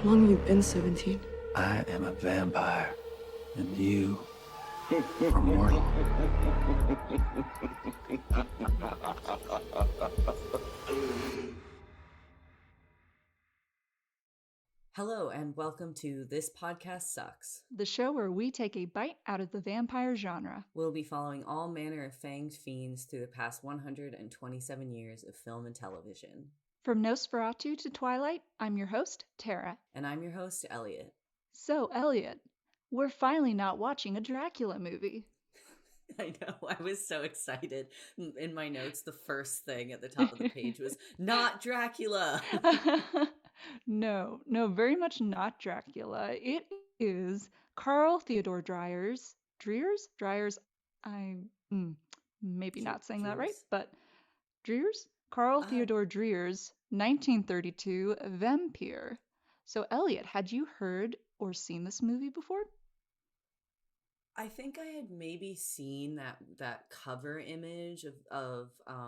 How long have you been 17? I am a vampire, and you are mortal. Hello, and welcome to This Podcast Sucks. The show where we take a bite out of the vampire genre. We'll be following all manner of fanged fiends through the past 127 years of film and television. From Nosferatu to Twilight, I'm your host, Tara. And I'm your host, Elliot. So, Elliot, we're finally not watching a Dracula movie. I know, I was so excited. In my notes, the first thing at the top of the page was, not Dracula! No, very much not Dracula. It is Carl Theodor Dreyer's, maybe not saying that right, but Dreyer's? Carl Theodor Dreyer's 1932 Vampyr. So, Elliot, had you heard or seen this movie before? I think I had maybe seen that cover image of I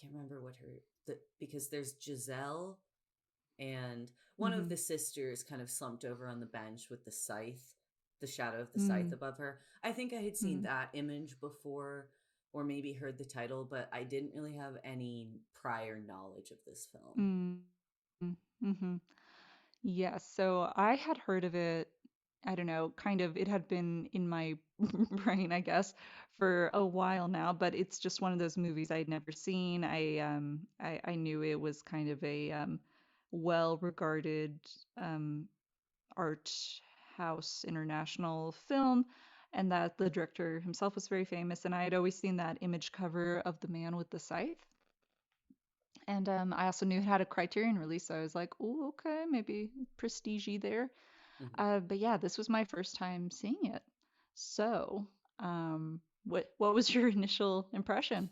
can't remember what because there's Giselle and one of the sisters kind of slumped over on the bench with the scythe, the shadow of the scythe above her. I think I had seen that image before, or maybe heard the title, but I didn't really have any prior knowledge of this film. Yes, so I had heard of it, I don't know, kind of, it had been in my brain, I guess, for a while now, but it's just one of those movies I'd never seen. I knew it was kind of a well-regarded art house international film, and that the director himself was very famous, and I had always seen that image cover of the man with the scythe. And I also knew it had a Criterion release, so I was like, "Oh, okay, maybe prestige-y there." But yeah, this was my first time seeing it. So, what was your initial impression?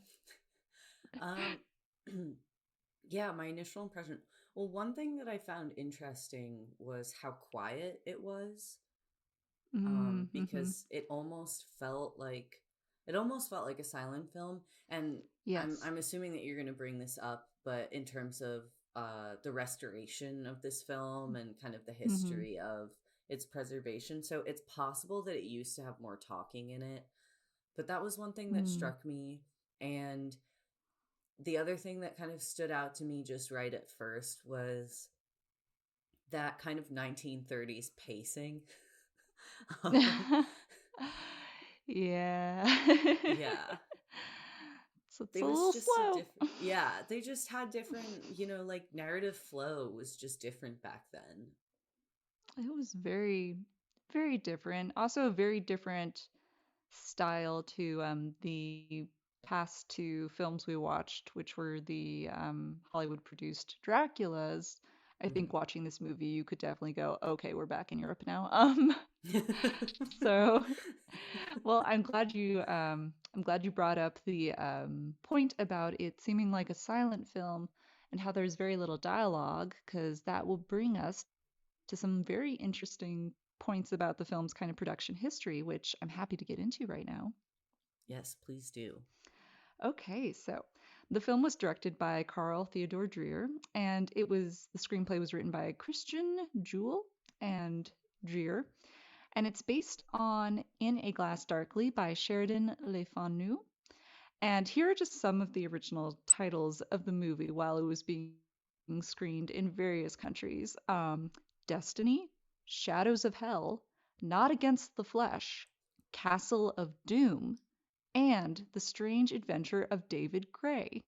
Yeah, my initial impression. Well, one thing that I found interesting was how quiet it was, because it almost felt like a silent film. And Yes. I'm assuming that you're going to bring this up, but in terms of the restoration of this film and kind of the history of its preservation, so it's possible that it used to have more talking in it. But that was one thing that struck me. And the other thing that kind of stood out to me just right at first was that kind of 1930s pacing. Yeah. Yeah. So it's a little slow. They just had different, like narrative flow was just different back then. It was very, very different. Also a very different style to the past two films we watched, which were the Hollywood produced Draculas. I think watching this movie, you could definitely go, okay, we're back in Europe now. So, well, I'm glad you brought up the point about it seeming like a silent film and how there's very little dialogue, because that will bring us to some very interesting points about the film's kind of production history, which I'm happy to get into right now. Yes, please do. Okay, so the film was directed by Carl Theodor Dreyer, and the screenplay was written by Christian Jewell and Dreyer, and it's based on In a Glass Darkly by Sheridan Le Fanu. And here are just some of the original titles of the movie while it was being screened in various countries. Destiny, Shadows of Hell, Not Against the Flesh, Castle of Doom, and The Strange Adventure of David Gray.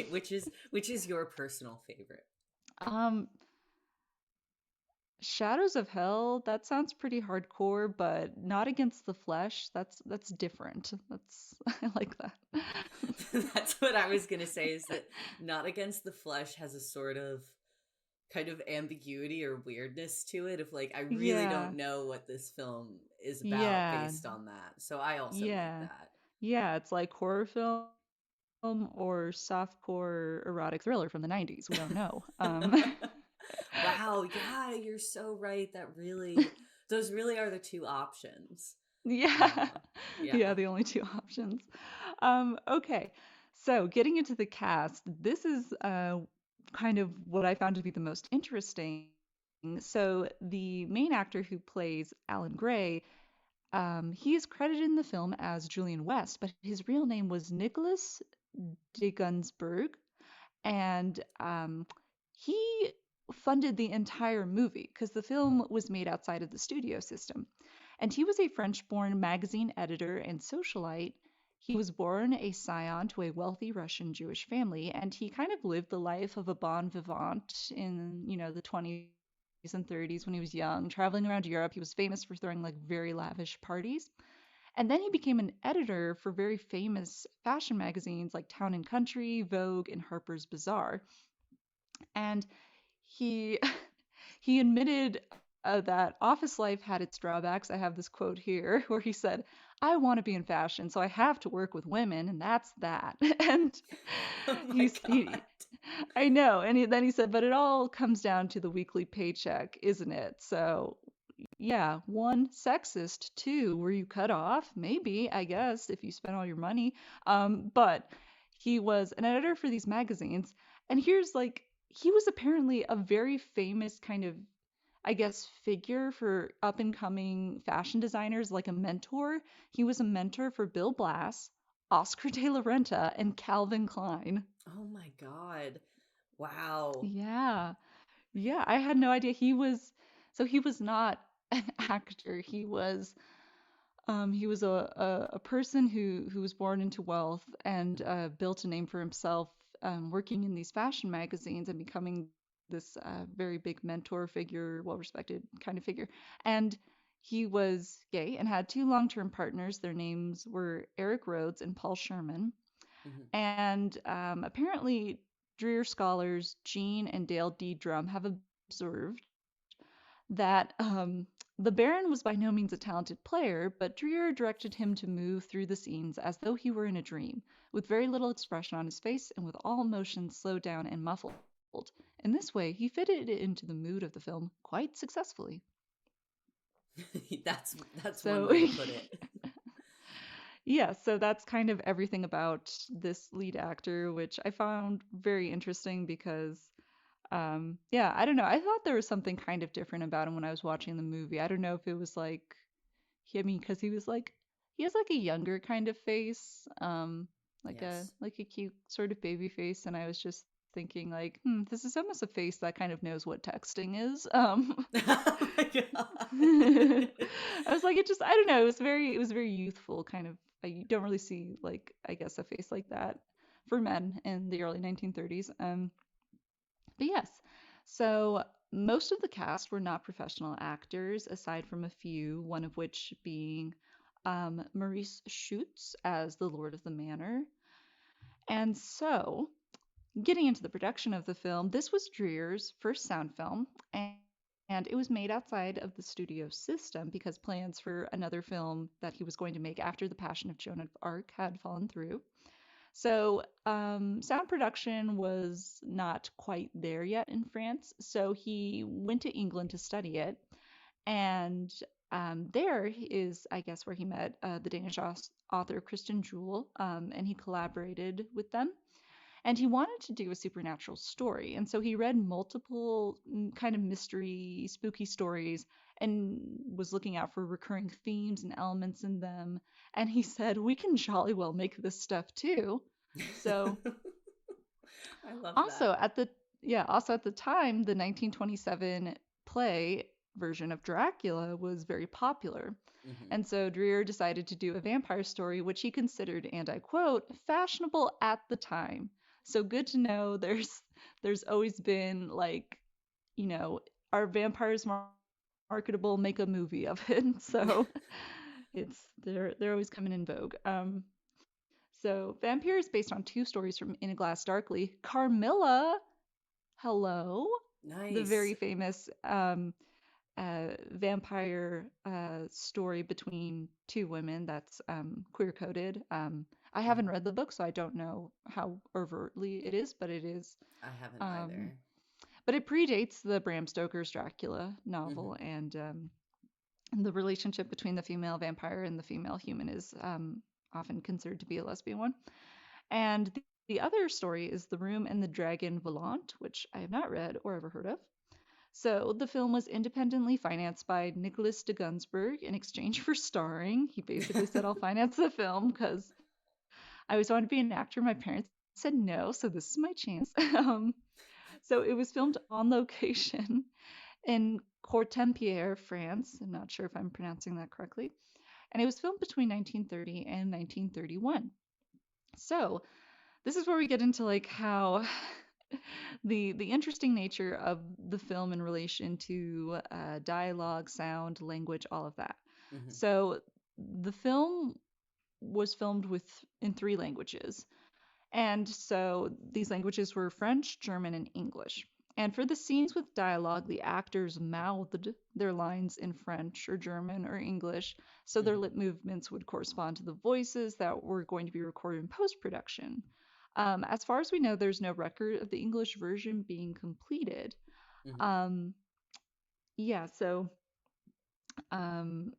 which is your personal favorite? Shadows of Hell, that sounds pretty hardcore, but Not Against the Flesh, that's different. I like that. That's what I was going to say, is that Not Against the Flesh has a sort of kind of ambiguity or weirdness to it, of like, I really don't know what this film is about based on that. So I also like that. Yeah, it's like horror film or softcore erotic thriller from the 90s. We don't know. Wow, yeah, you're so right. Those really are the two options. Yeah, the only two options. Okay, so getting into the cast, this is kind of what I found to be the most interesting. So the main actor who plays Alan Gray, he is credited in the film as Julian West, but his real name was Nicholas de Gunsberg, and he funded the entire movie because the film was made outside of the studio system. And he was a French born magazine editor and socialite. He was born a scion to a wealthy Russian Jewish family, and he kind of lived the life of a bon vivant in, the 20s and 30s when he was young, traveling around Europe. He was famous for throwing like very lavish parties. And then he became an editor for very famous fashion magazines like Town and Country, Vogue, and Harper's Bazaar. And he he admitted that office life had its drawbacks. I have this quote here where he said, "I want to be in fashion, so I have to work with women, and that's that." And Oh my he's god. I know, and then he said, "But it all comes down to the weekly paycheck, isn't it?" So yeah, one, sexist, two, were you cut off? Maybe, I guess, if you spent all your money. But he was an editor for these magazines, and here's like he was apparently a very famous kind of, I guess, figure for up and coming fashion designers, like a mentor. He was a mentor for Bill Blass, Oscar de la Renta, and Calvin Klein. Oh my god. Wow. Yeah. Yeah, I had no idea he was not an actor. He was a person who was born into wealth and built a name for himself, working in these fashion magazines and becoming this very big mentor figure, well-respected kind of figure. And he was gay and had two long-term partners. Their names were Eric Rhodes and Paul Sherman. Mhm. And apparently, Dreer scholars Jean and Dale D. Drum have observed that the Baron was by no means a talented player, but Dreer directed him to move through the scenes as though he were in a dream, with very little expression on his face and with all motions slowed down and muffled. In this way, he fitted it into the mood of the film quite successfully. That's one So, way to put it. yeah, so that's kind of everything about this lead actor, which I found very interesting because yeah, I don't know. I thought there was something kind of different about him when I was watching the movie. I don't know if it was like, I mean, because he was like, he has like a younger kind of face, Yes. like a cute sort of baby face, and I was just thinking like, this is almost a face that kind of knows what texting is. Oh my god. I was like, it just, I don't know. It was very youthful, kind of. I don't really see like, I guess, a face like that for men in the early 1930s. But yes, so most of the cast were not professional actors, aside from a few, one of which being Maurice Schutz as the Lord of the Manor. And so, getting into the production of the film, this was Dreer's first sound film, and it was made outside of the studio system because plans for another film that he was going to make after The Passion of Joan of Arc had fallen through. So, sound production was not quite there yet in France. So he went to England to study it. And there is, I guess, where he met the Danish author Christian Jewell, and he collaborated with them. And he wanted to do a supernatural story. And so he read multiple kind of mystery, spooky stories and was looking out for recurring themes and elements in them. And he said, we can jolly well make this stuff too. So I love also that. at the also at the time, the 1927 play version of Dracula was very popular. Hmm. And so Dreer decided to do a vampire story, which he considered, and I quote, fashionable at the time. So good to know there's always been like, are vampires marketable? Make a movie of it. So it's they're always coming in vogue. So Vampyr is based on two stories from In a Glass Darkly. Carmilla, hello, the Nice. very famous vampire story between two women that's queer coded. I haven't Hmm. read the book, so I don't know how overtly it is, but it is. I haven't Um, either. but it predates the Bram Stoker's Dracula Hmm. novel, and the relationship between the female vampire and the female human is often considered to be a lesbian one. And the other story is The Room and the Dragon Volant, which I have not read or ever heard of. So the film was independently financed by Nicholas de Gunsberg in exchange for starring. He basically said, I'll finance the film because I always wanted to be an actor. My parents said no, so this is my chance. So it was filmed on location in Cortempier, France. I'm not sure if I'm pronouncing that correctly. And it was filmed between 1930 and 1931. So this is where we get into like how the interesting nature of the film in relation to dialogue, sound, language, all of that. Hmm. So the film was filmed with in three languages. And so these languages were French, German, and English. And for the scenes with dialogue, the actors mouthed their lines in French or German or English, so their Hmm. lip movements would correspond to the voices that were going to be recorded in post production. As far as we know, there's no record of the English version being completed. Hmm. Um, yeah, so um,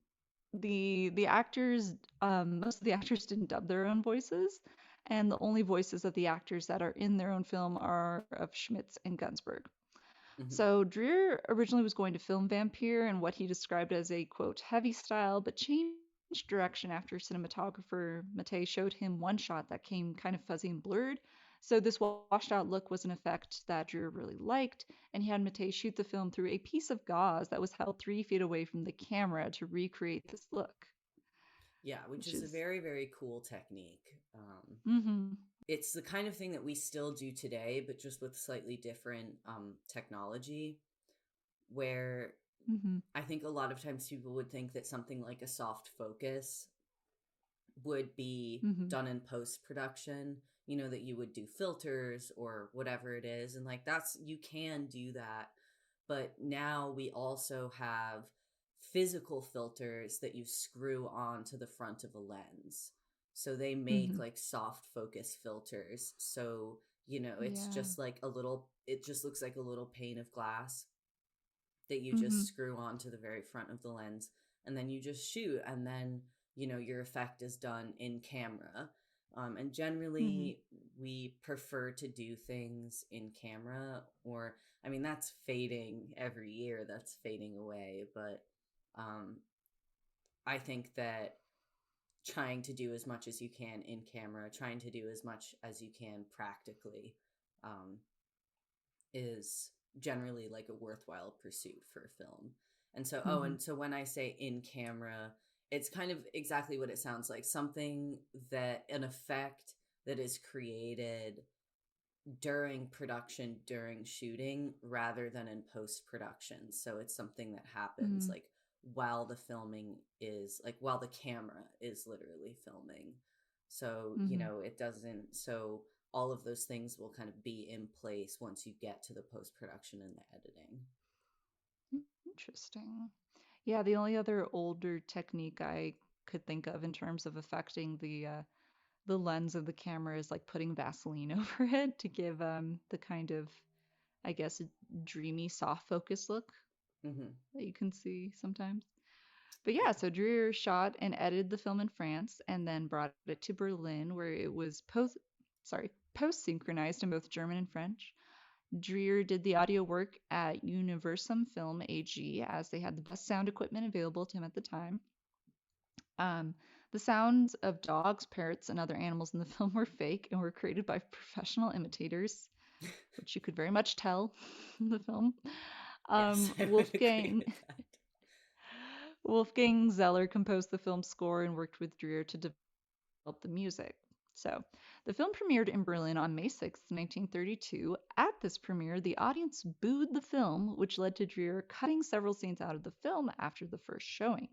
the actors, most of the actors didn't dub their own voices, and the only voices of the actors that are in their own film are of Schmitz and Gunsberg. Hmm. So Dreer originally was going to film Vampyr in what he described as a quote heavy style, but changed direction after cinematographer Matei showed him one shot that came kind of fuzzy and blurred. So this washed out look was an effect that Dreer really liked, and he had Matei shoot the film through a piece of gauze that was held 3 feet away from the camera to recreate this look, Yeah, which which is a is very, very cool technique. mm-hmm, It's the kind of thing that we still do today, but just with slightly different technology, where mm-hmm, I think a lot of times people would think that something like a soft focus would be mm-hmm, done in post production, you know, that you would do filters or whatever it is. And like that's, you can do that. But now we also have physical filters that you screw onto the front of a lens. So they make mm-hmm. like soft focus filters. So, you know, it's Yeah. just like a little, it just looks like a little pane of glass that you Mm-hmm, just screw onto the very front of the lens, and then you just shoot, and then you know your effect is done in camera. And mm-hmm, generally we prefer to do things in camera, or I mean that's fading every year, that's fading away, but um, I think that trying to do as much as you can in camera, trying to do as much as you can practically, um, is generally like a worthwhile pursuit for a film. And so, oh, mm-hmm, and so when I say in camera, it's kind of exactly what it sounds like, something that an effect that is created during production, during shooting, rather than in post production. So it's something that happens mm-hmm, like while the filming is like while the camera is literally filming. So, you mm-hmm. know, it doesn't, so all of those things will kind of be in place once you get to the post production and the editing. Interesting. Yeah, the only other older technique I could think of in terms of affecting the lens of the camera is like putting Vaseline over it to give the kind of, I guess, dreamy soft focus look Mm-hmm. that you can see sometimes. But Yeah. yeah, so Dreyer shot and edited the film in France and then brought it to Berlin where it was post synchronized in both German and French. Dreyer did the audio work at Universum Film AG as they had the best sound equipment available to him at the time. Um, the sounds of dogs, parrots, and other animals in the film were fake and were created by professional imitators, which you could very much tell in the film. Yes, I would agree Wolfgang with that. Wolfgang Zeller composed the film's score and worked with Dreyer to develop the music. So, the film premiered in Berlin on May 6, 1932. At this premiere, the audience booed the film, which led to Dreyer cutting several scenes out of the film after the first showing.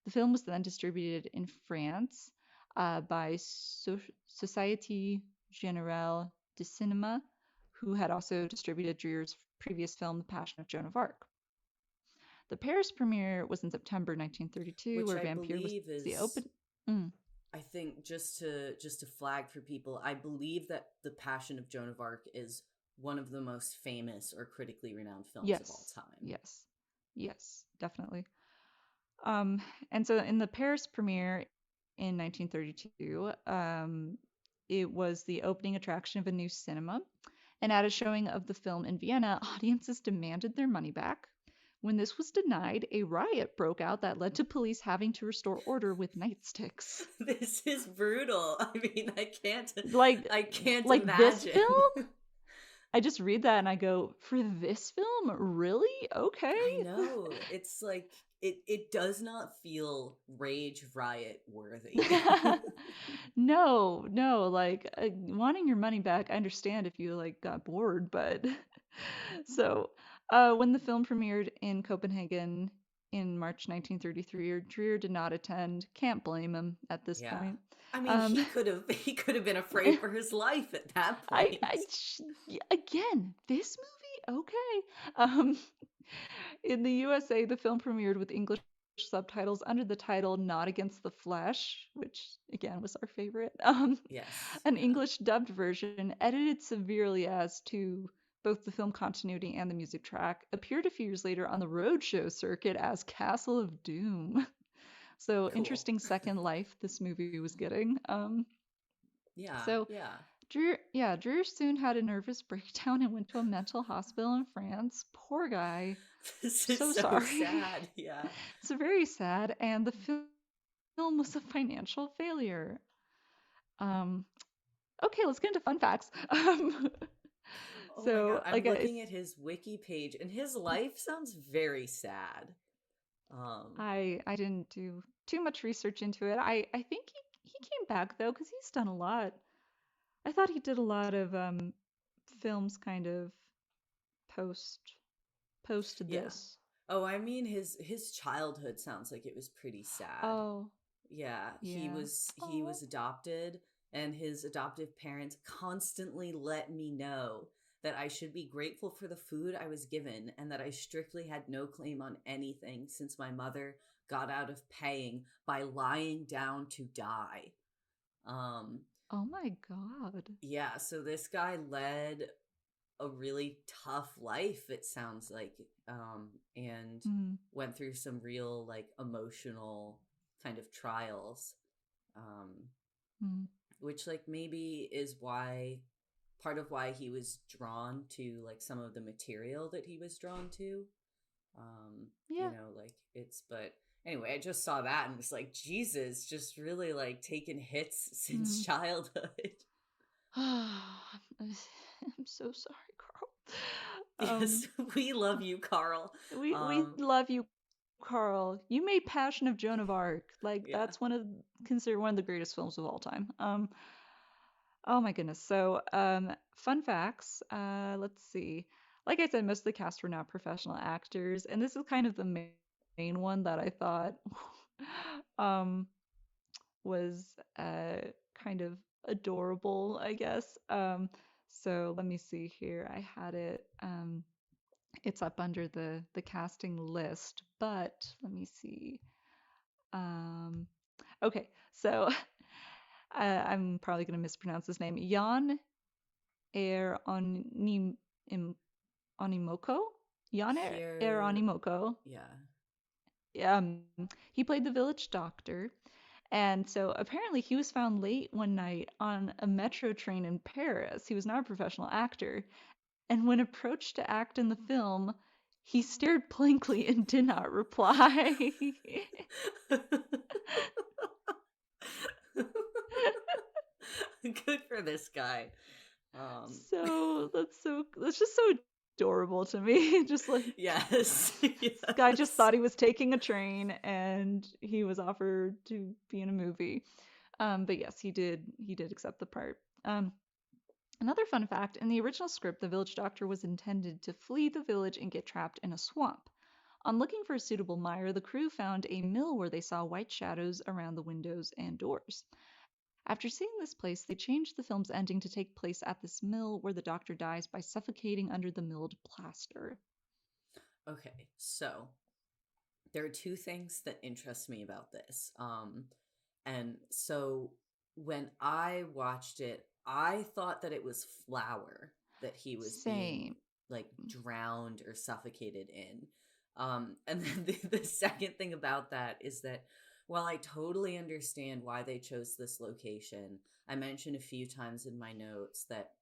The film was then distributed in France by Société Générale de Cinéma, who had also distributed Dreyer's previous film, The Passion of Joan of Arc. The Paris premiere was in September 1932, Which where I Vampyr was believe the is, open. Mm, I think just to flag for people, I believe that The Passion of Joan of Arc is one of the most famous or critically renowned films of all yes, time. yes, yes, definitely. And so in the Paris premiere in 1932, it was the opening attraction of a new cinema. And at a showing of the film in Vienna, audiences demanded their money back. When this was denied, a riot broke out that led to police having to restore order with nightsticks. This is brutal. I mean, Like I can't like this imagine. film? I just read that and I go, for this film? Really? Okay. I know. It's like it does not feel rage riot worthy. No, no, like wanting your money back, I understand if you like got bored, but so when the film premiered in Copenhagen in March 1933, Dreyer did not attend. Can't blame him at this Yeah. point. I mean, Um, he could have been afraid for his life at that point. again, this movie, okay. Um, in the USA, the film premiered with English subtitles under the title Not Against the Flesh, which again was our favorite. Yes. An Yeah. English dubbed version, edited severely as to both the film continuity and the music track, appeared a few years later on the roadshow circuit as Castle of Doom. So Cool. interesting second life this movie was getting. Yeah. So Yeah. Dreyer soon had a nervous breakdown and went to a mental hospital in France. Poor guy. This is So so sorry. sad. Yeah. It's very sad, and the film was a financial failure. Um, okay, let's get into fun facts. Oh my God. So, I'm like, looking at his wiki page and his life sounds very sad. Um, I didn't do too much research into it. I think he came back though, because he's done a lot. I thought he did a lot of films, kind of post post yeah. this. Oh, I mean his childhood sounds like it was pretty sad. Oh, Yeah, yeah. he Oh. was adopted and his adoptive parents constantly let me know that I should be grateful for the food I was given and that I strictly had no claim on anything since my mother got out of paying by lying down to die. Um Oh my God. yeah, so this guy led a really tough life, it sounds like, and Mm, went through some real like emotional kind of trials, um, mm. which like maybe is why part of why he was drawn to like some of the material that he was drawn to. You Yeah. know, like it's but anyway, I just saw that and was like, Jesus, just really like taking hits since Mm. childhood. I'm so sorry, Carl. Yes, we love you, Carl. We Um, love you, Carl. You made Passion of Joan of Arc. Like yeah. that's considered one of the greatest films of all time. Oh my goodness. So, fun facts. Let's see. Like I said, most of the cast were not professional actors, and this is kind of the main one that I thought um was kind of adorable, I guess. So let me see here. I had it. It's up under the casting list, but let me see. Um, okay, so I'm probably going to mispronounce his name. Jan Onim, Onimoko? Jan Here, Onimoko. yeah. Um, he played the village doctor. And so apparently he was found late one night on a metro train in Paris. He was not a professional actor. And when approached to act in the film, he stared blankly and did not reply. Good for this guy. Um, That's just so adorable to me. Just like yes, this guy just yes. thought he was taking a train and he was offered to be in a movie. But yes, he did accept the part. Another fun fact, in the original script, the village doctor was intended to flee the village and get trapped in a swamp. On looking for a suitable mire, the crew found a mill where they saw white shadows around the windows and doors. After seeing this place, they changed the film's ending to take place at this mill where the doctor dies by suffocating under the milled plaster. Okay, so there are two things that interest me about this. And so when I watched it, I thought that it was flour that he was being Same. like drowned or suffocated in. And then the second thing about that is that Well, I totally understand why they chose this location. I mentioned a few times in my notes that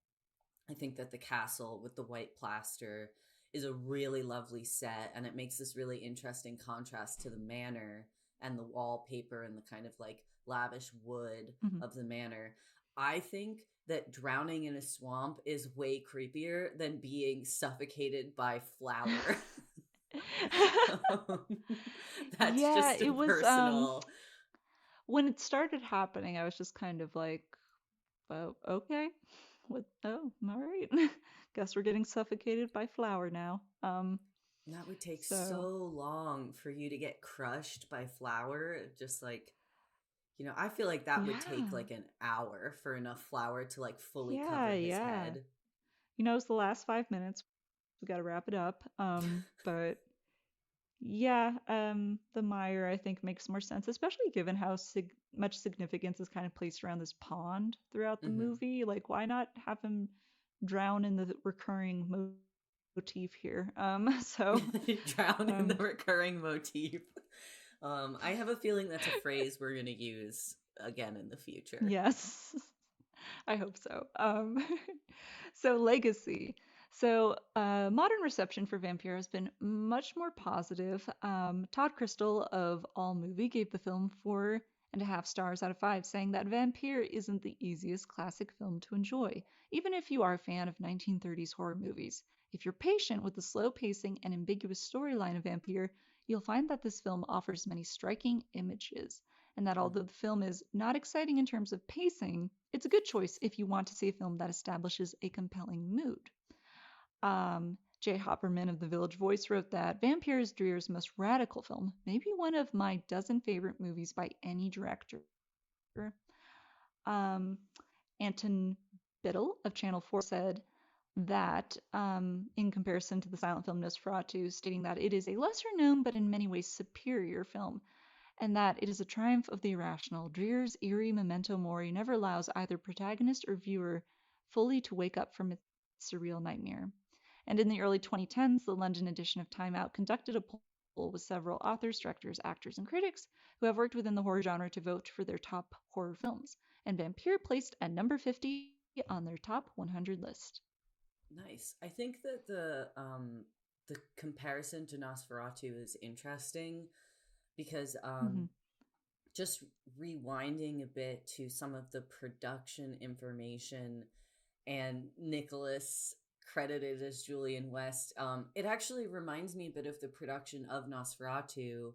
I think that the castle with the white plaster is a really lovely set, and it makes this really interesting contrast to the manor and the wallpaper and the kind of like lavish wood Mhm. of the manor. I think that drowning in a swamp is way creepier than being suffocated by flour. Um, that's Yeah, just a it was personal. when it started happening, I was just kind of like, oh, okay. What oh, all right. Guess we're getting suffocated by flour now. That would take So so long for you to get crushed by flour. Just like, I feel like that would take yeah. like an hour for enough flour to like fully Yeah, cover his yeah. head. It's the last 5 minutes. We gotta wrap it up. But yeah, the mire I think makes more sense, especially given how much significance is kind of placed around this pond throughout the Hmm. movie. Like, why not have him drown in the recurring motif here? So, Drown in the um, recurring motif. I have a feeling that's a phrase we're going to use again in the future. yes, I hope so. So legacy. So modern reception for Vampyr has been much more positive. Todd Crystal of AllMovie gave the film 4.5 stars out of 5, saying that Vampyr isn't the easiest classic film to enjoy, even if you are a fan of 1930s horror movies. If you're patient with the slow pacing and ambiguous storyline of Vampyr, you'll find that this film offers many striking images, and that although Hmm. the film is not exciting in terms of pacing, it's a good choice if you want to see a film that establishes a compelling mood. Jay Hopperman of The Village Voice wrote that Vampyr is Dreyer's most radical film, maybe one of my dozen favorite movies by any director. Um, Anton Biddle of Channel 4 said that, in comparison to the silent film Nosferatu, stating that it is a lesser known but in many ways superior film, and that it is a triumph of the irrational. Dreer's eerie memento mori never allows either protagonist or viewer fully to wake up from its surreal nightmare. And in the early 2010s, the London edition of Time Out conducted a poll with several authors, directors, actors, and critics who have worked within the horror genre to vote for their top horror films. And Vampyr placed at number 50 on their top 100 list. Nice. I think that the comparison to Nosferatu is interesting because Mm-hmm. just rewinding a bit to some of the production information and Nicholas credited as Julian West, it actually reminds me a bit of the production of Nosferatu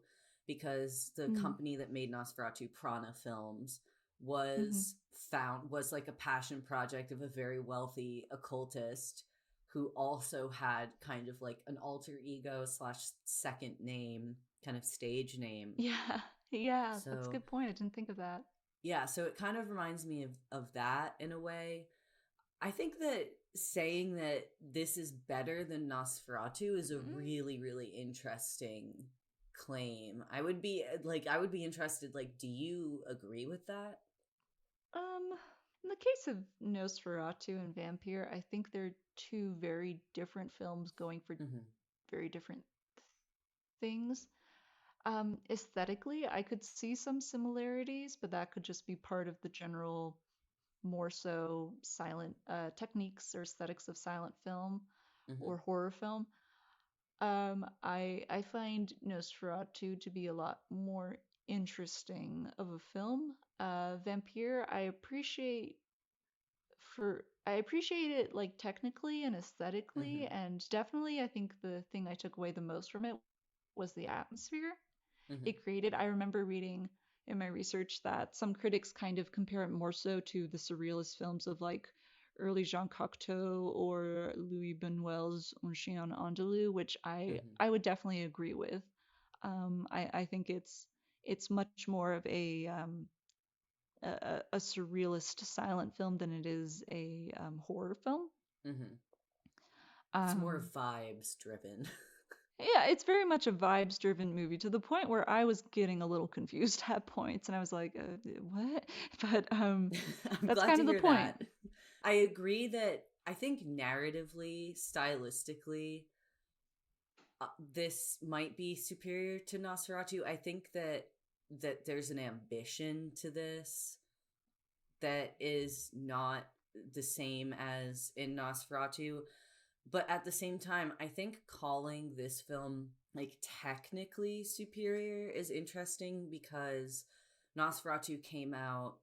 because the company that made Nosferatu, Prana Films, Mm-hmm. was like a passion project of a very wealthy occultist who also had kind of like an alter ego slash second name, kind of stage name. Yeah, yeah, that's a So good point. I didn't think of that. yeah, so it kind of reminds me of that in a way. I think that saying that this is better than Nosferatu is a really, really interesting claim. I would be interested, like, do you agree with that? Um, in the case of Nosferatu and Vampyr, I think they're two very different films going for Hmm. very different things. Aesthetically, I could see some similarities, but that could just be part of the general, more so silent techniques or aesthetics of silent film Hmm. or horror film. I find Nosferatu to be a lot more interesting of a film. Vampyr, I appreciate it like technically and aesthetically, Hmm. and definitely I think the thing I took away the most from it was the atmosphere Hmm. it created. I remember reading in my research that some critics kind of compare it more so to the surrealist films of like early Jean Cocteau or Louis Buñuel's Un Chien Andalou, which I Hmm. I would definitely agree with. I think it's much more of a surrealist silent film than it is a horror film. Hmm. It's more Um, vibes driven. yeah, it's very much a vibes driven movie to the point where I was getting a little confused at points, and I was like, "What?" But I'm that's glad kind to of the hear point. that. I agree that I think narratively, stylistically, this might be superior to Nosferatu. I think that that there's an ambition to this that is not the same as in Nosferatu. But at the same time, I think calling this film like technically superior is interesting because Nosferatu came out,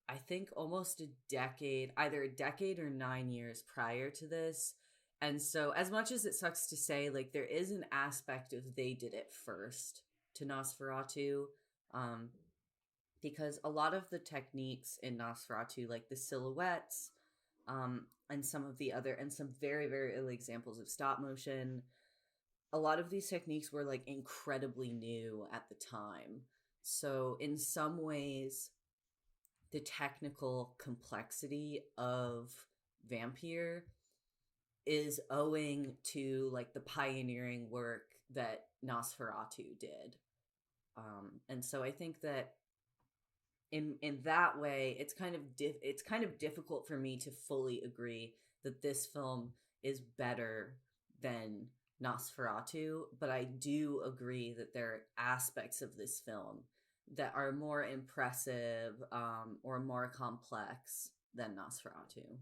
I think, almost a decade, either a decade or 9 years prior to this. And so, as much as it sucks to say, like, there is an aspect of they did it first to Nosferatu. Um, because a lot of the techniques in Nosferatu, like the silhouettes, and some of the other, and some very, very early examples of stop motion, a lot of these techniques were like incredibly new at the time. So, in some ways, the technical complexity of Vampyr is owing to like the pioneering work that Nosferatu did. And so I think that in that way, it's kind of difficult for me to fully agree that this film is better than Nosferatu, but I do agree that there are aspects of this film that are more impressive, or more complex than Nosferatu.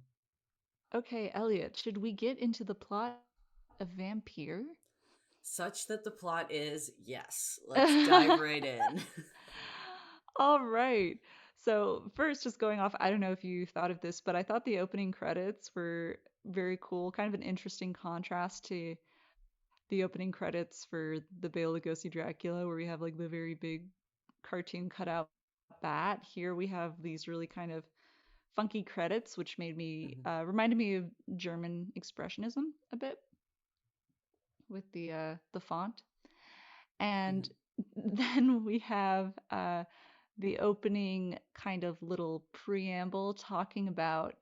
Okay, Elliot, should we get into the plot of Vampyr? Such that the plot is, yes, let's dive right in. All right. So, first, just going off, I don't know if you thought of this, but I thought the opening credits were very cool, kind of an interesting contrast to the opening credits for the Bela Lugosi Dracula, where we have like the very big cartoon cutout bat. Here we have these really kind of funky credits, which made me Mhm, reminded me of German expressionism a bit with the font. And mhm, then we have the opening kind of little preamble talking about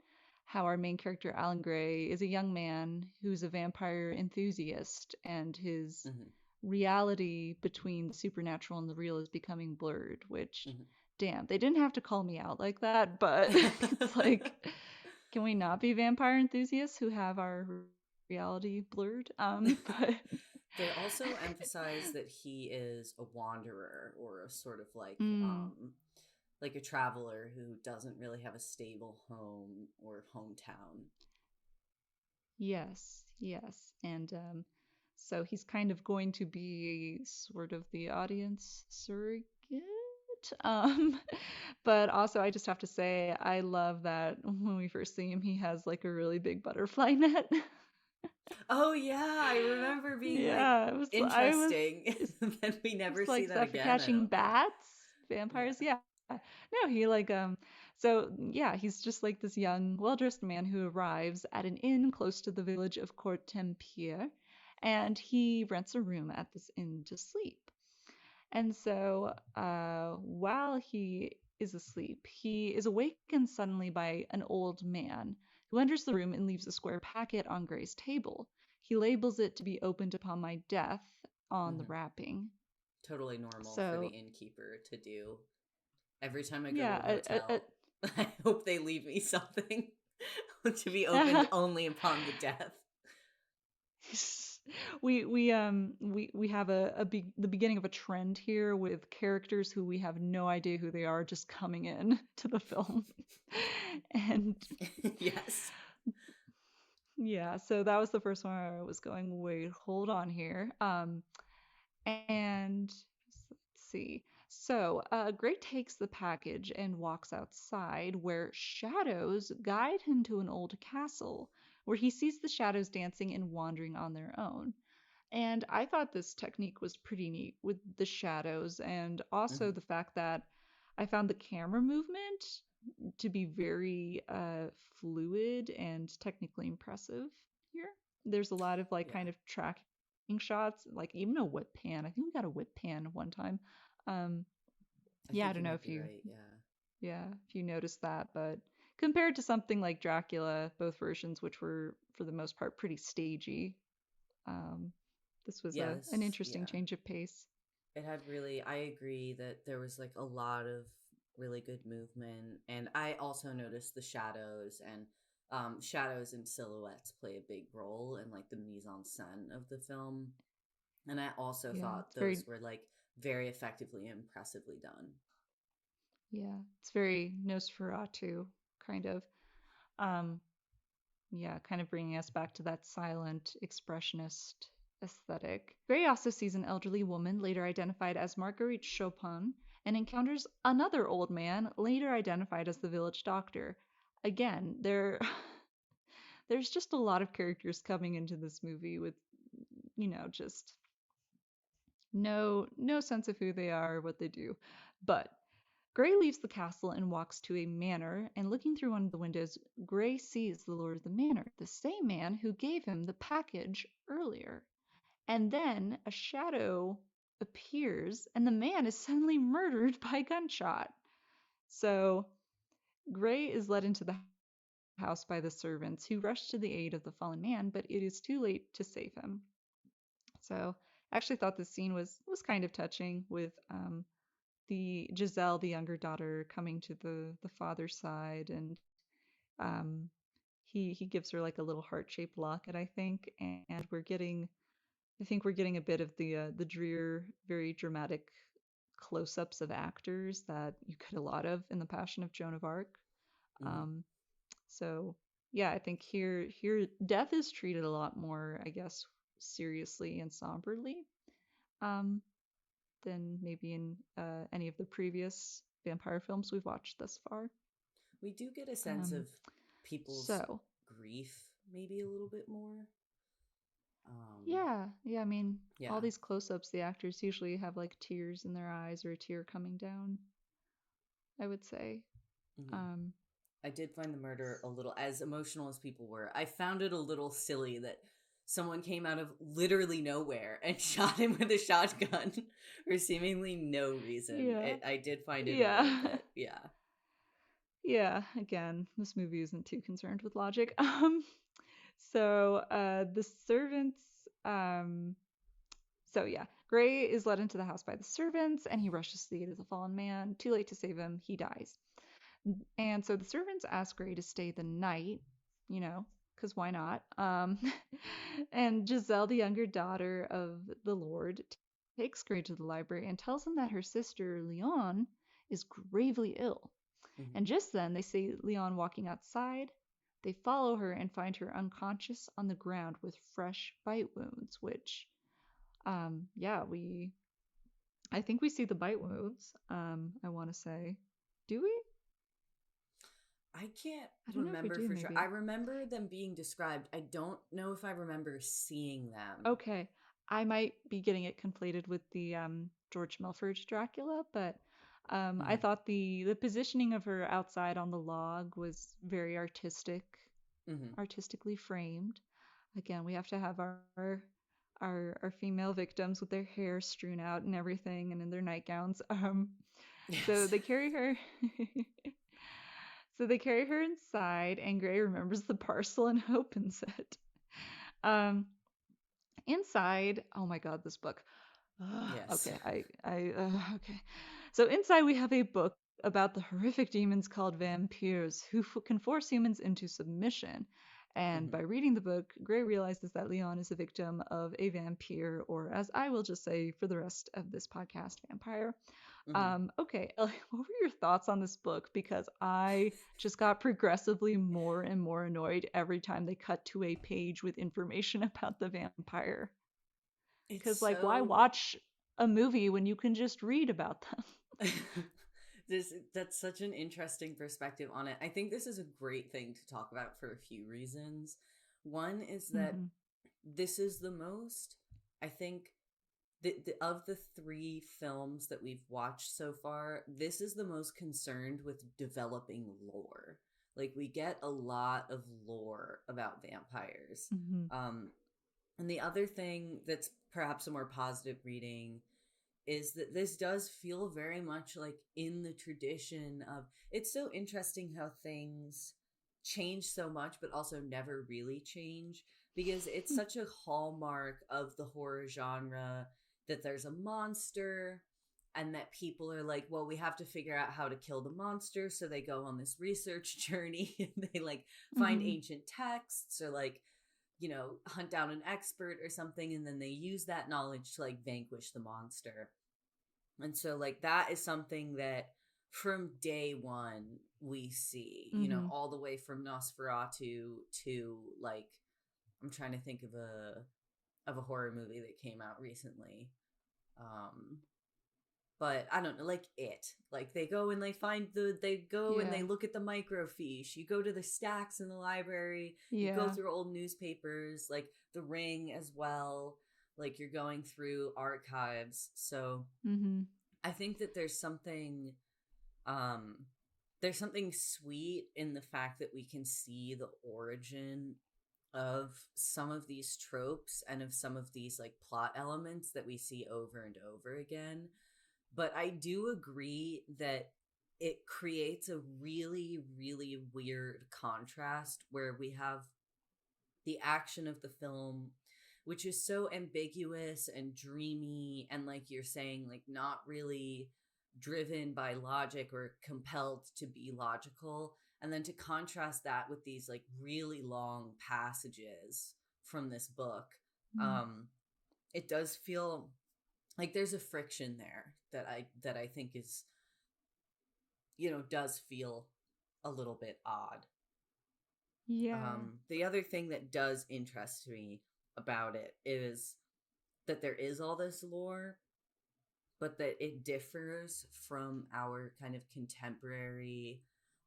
how our main character, Alan Gray, is a young man who's a vampire enthusiast, and his mhm, reality between the supernatural and the real is becoming blurred, which, mhm. damn, they didn't have to call me out like that, but it's like, can we not be vampire enthusiasts who have our reality blurred? But They also emphasize that he is a wanderer, or a sort of mm, like a traveler who doesn't really have a stable home or hometown. yes, yes. And so he's kind of going to be sort of the audience surrogate. Um, but also, I just have to say, I love that when we first see him, he has like a really big butterfly net. Oh yeah, I remember being like, Yeah, interesting. it's, Then we never it's see like, is that that for again, I catching don't think. bats? Vampires? Yeah. Yeah. No, he like so yeah, he's just like this young, well-dressed man who arrives at an inn close to the village of Courtempier, and he rents a room at this inn to sleep. And so, while he is asleep, he is awakened suddenly by an old man who enters the room and leaves a square packet on Gray's table. He labels it to be opened upon my death on the Hmm. wrapping. Totally normal for the So, innkeeper to do. Every time I go to yeah, a hotel, I hope they leave me something to be opened only upon the death. we have the beginning of a trend here with characters who we have no idea who they are just coming in to the film. And Yes. yeah, so that was the first one where I was going, wait, hold on here. And let's see. So, Gray takes the package and walks outside, where shadows guide him to an old castle, where he sees the shadows dancing and wandering on their own. And I thought this technique was pretty neat with the shadows, and also Hmm. the fact that I found the camera movement to be very fluid and technically impressive here. There's a lot of like Yeah. kind of tracking shots, like even a whip pan. I think we got a whip pan one time. Um, I yeah, I think don't you know might if be you, right. Yeah. yeah, if you noticed that, but compared to something like Dracula, both versions, which were for the most part pretty stagey, um, this was an Yes. interesting Yeah. change of pace. It had really, I agree that there was like a lot of really good movement. And I also noticed the shadows, and shadows and silhouettes play a big role in like the mise en scène of the film. And I also Yeah, thought it's those very were like very effectively and impressively done. yeah, it's very Nosferatu kind of. Um, yeah, kind of bringing us back to that silent expressionist aesthetic. Gray also sees an elderly woman, later identified as Marguerite Chopin, and encounters another old man, later identified as the village doctor. Again, there's just a lot of characters coming into this movie with, just no sense of who they are or what they do. But Gray leaves the castle and walks to a manor, and looking through one of the windows, Gray sees the lord of the manor, the same man who gave him the package earlier. And then a shadow appears, and the man is suddenly murdered by gunshot. So Gray is led into the house by the servants, who rush to the aid of the fallen man, but it is too late to save him. So I actually thought this scene was kind of touching with the Giselle, the younger daughter, coming to the father's side, and um, he gives her like a little heart shaped locket, I think, and I think we're getting a bit of the Dreer very dramatic close ups of actors that you get a lot of in The Passion of Joan of Arc. Mm-hmm. Um, so yeah, I think here death is treated a lot more, I guess, seriously and somberly. Um, than maybe in any of the previous vampire films we've watched thus far. We do get a sense Um, of people's so grief, maybe a little bit more. yeah, I mean, all Yeah. these close-ups, the actors usually have like tears in their eyes or a tear coming down, I would say. Mm-hmm. Um, I did find the murder a little, as emotional as people were, I found it a little silly that someone came out of literally nowhere and shot him with a shotgun for seemingly no reason. yeah, I did find it a little yeah, bit, yeah. yeah. Again, this movie isn't too concerned with logic. The servants, um, So yeah, Gray is led into the house by the servants, and he rushes to the aid of the fallen man. Too late to save him, he dies. And so the servants ask Gray to stay the night, because why not? And Giselle, the younger daughter of the Lord, takes Gray to the library and tells him that her sister Leon is gravely ill. Mm-hmm. And just then they see Leon walking outside. They follow her and find her unconscious on the ground with fresh bite wounds, which yeah, I think we see the bite wounds. I want to say, do we? I can't I don't know if we remember do. for sure. I Maybe. remember them being described. I don't know if I remember seeing them. Okay, I might be getting it conflated with the George Melford Dracula, but I Mm-hmm. thought the positioning of her outside on the log was very Mm-hmm. artistically framed. Again, we have to have our female victims with their hair strewn out and everything, and in their nightgowns. So Yes. they carry her. So they carry her inside, and Gray remembers the parcel and opens it. Um, Inside, oh my god, this book. Yes. Okay, okay. So inside we have a book about the horrific demons called vampyrs who can force humans into submission. And Mm-hmm. by reading the book, Gray realizes that Leon is a victim of a vampire, or as I will just say for the rest of this podcast, vampire. Mm-hmm. Okay, Ellie, what were your thoughts on this book? Because I just got progressively more and more annoyed every time they cut to a page with information about the vampire. It's Because, like, why so watch a movie when you can just read about them? that's such an interesting perspective on it. I think this is a great thing to talk about for a few reasons. One is that Mm-hmm. this is the most, I think, of the three films that we've watched so far, this is the most concerned with developing lore. Like, we get a lot of lore about vampires. Mm-hmm. Um, and the other thing that's perhaps a more positive reading is that this does feel very much like in the tradition of, it's so interesting how things change so much but also never really change, because it's such a hallmark of the horror genre that there's a monster and that people are like, well, we have to figure out how to kill the monster, so they go on this research journey and they like find Mm-hmm. ancient texts or like hunt down an expert or something, and then they use that knowledge to like vanquish the monster. And so like that is something that from day one we see, Mm-hmm. all the way from Nosferatu to like I'm trying to think of a horror movie that came out recently. But I don't know, like like they go and they go and Yeah. they look at the microfiche. You go to the stacks in the library, you go Yeah. through old newspapers, like The Ring as well. Like you're going through archives. So Mm-hmm. I think that um there's something sweet in the fact that we can see the origin of some of these tropes and of some of these like plot elements that we see over and over again. But I do agree that it creates a really, really weird contrast where we have the action of the film, which is so ambiguous and dreamy, and like you're saying, like not really driven by logic or compelled to be logical. And then to contrast that with these like really long passages from this book, Mm-hmm. um, it does feel like there's a friction there that I think is does feel a little bit odd. Yeah. The other thing that does interest me about it is that there is all this lore, but that it differs from our kind of contemporary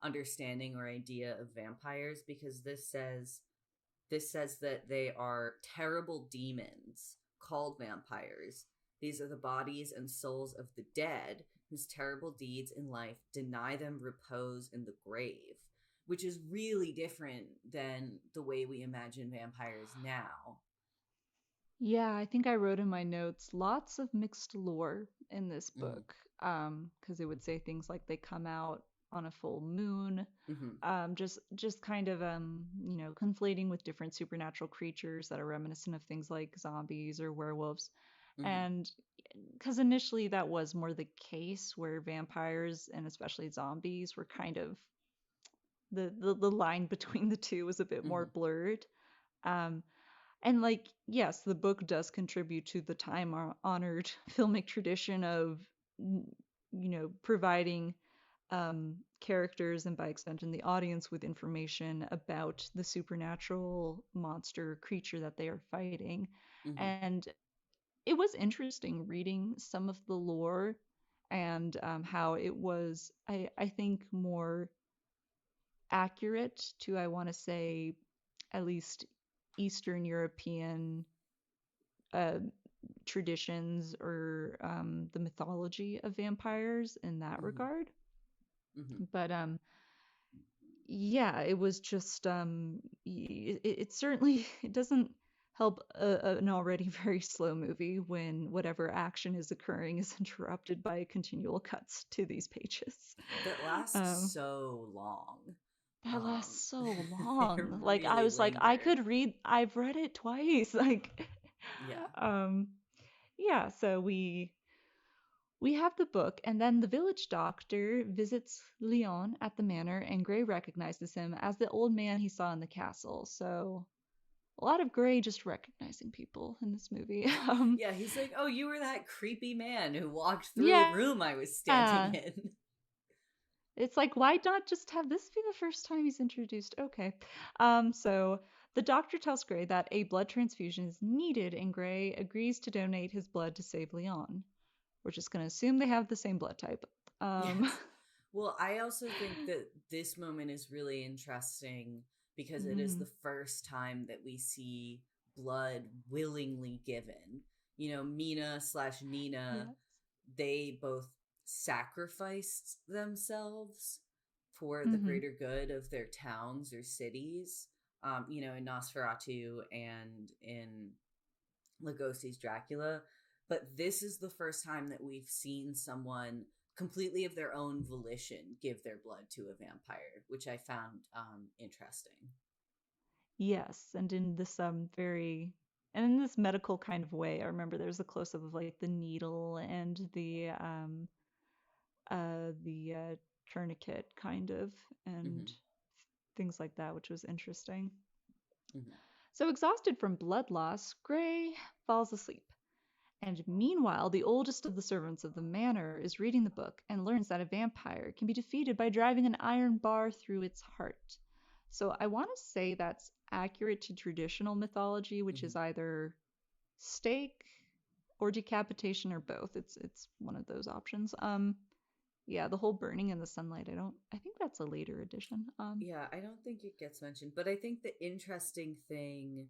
understanding or idea of vampires, because this says that they are terrible demons called vampires. These are the bodies and souls of the dead whose terrible deeds in life deny them repose in the grave, which is really different than the way we imagine vampires now. Yeah, I think I wrote in my notes lots of mixed lore in this Mm-hmm. book. Because it would say things like they come out on a full moon, Mm-hmm. just kind of conflating with different supernatural creatures that are reminiscent of things like zombies or werewolves. Mm-hmm. And because initially that was more the case where vampires and especially zombies were kind of the line between the two was a bit more Mm-hmm. blurred. Um, and like, yes, the book does contribute to the time-honored filmic tradition of, providing characters and by extension the audience with information about the supernatural monster creature that they are fighting. Mm-hmm. And it was interesting reading some of the lore and how it was, I think, more accurate to, I want to say, at least Eastern European uh, traditions or the mythology of vampires in that Mm-hmm. regard. Mm-hmm. But yeah, it was just it certainly it doesn't help an already very slow movie when whatever action is occurring is interrupted by continual cuts to these pages. That lasts Um, so long. that Um, lasts so they long. Like I really was like, I linger. could read. I've read it twice. Like, Yeah. um, yeah. So we have the book, and then the village doctor visits Leon at the manor, and Gray recognizes him as the old man he saw in the castle. So a lot of Gray just recognizing people in this movie. Yeah, he's like, "Oh, you were that creepy man who walked through a Yeah, room I was standing in." it's like, why not just have this be the first time he's introduced? Okay. So the doctor tells Gray that a blood transfusion is needed, and Gray agrees to donate his blood to save Leon. We're just gonna assume they have the same blood type. Um, Yes. Well, I also think that this moment is really interesting because it is mhm. the first time that we see blood willingly given. Mina slash Nina, Yes. they both sacrificed themselves for the Mhm. greater good of their towns or cities. In Nosferatu and in Lugosi's Dracula. But this is the first time that we've seen someone completely of their own volition give their blood to a vampire, which I found interesting. Yes, and in this very and in this medical kind of way. I remember there's a close up of like the needle and the tourniquet kind of and Mm-hmm. things like that, which was interesting. Mm-hmm. So, exhausted from blood loss, Gray falls asleep. And meanwhile, the oldest of the servants of the manor is reading the book and learns that a vampire can be defeated by driving an iron bar through its heart. So I want to say that's accurate to traditional mythology, which Hmm. is either stake or decapitation or both. It's one of those options. Yeah, the whole burning in the sunlight, I think that's a later addition. Yeah, I don't think it gets mentioned, but I think the interesting thing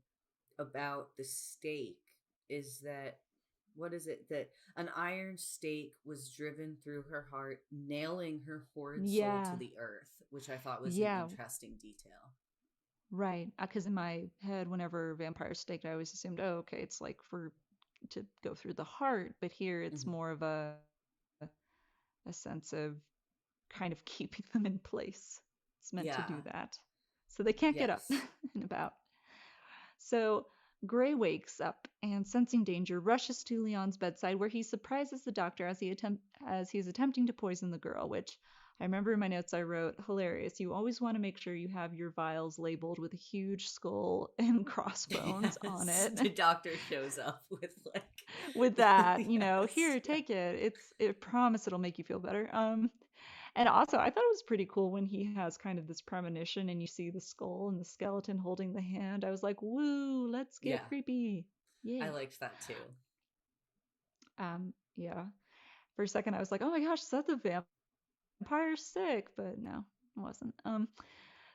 about the stake is that what is it that an iron stake was driven through her heart, nailing her horrid soul to Yeah. the earth, which I thought was an Yeah, interesting detail. right. Because in my head, whenever vampire staked, I always assumed, oh, okay, it's like for to go through the heart, but here it's Hmm. more of a sense of kind of keeping them in place. It's meant to do Yeah. that. So they can't get up Yes. and about. So Gray wakes up and, sensing danger, rushes to Leon's bedside, where he surprises the doctor as he is attempting to poison the girl. Which I remember in my notes I wrote, hilarious. You always want to make sure you have your vials labeled with a huge skull and crossbones on Yes. it. The doctor shows up with like With that, yes. here, take it. It promise it'll make you feel better. And also, I thought it was pretty cool when he has kind of this premonition and you see the skull and the skeleton holding the hand. I was like, woo, let's get Yeah. creepy. I Yay. liked that too. Yeah. For a second, I was like, oh my gosh, is that the vampire sick? But no, it wasn't.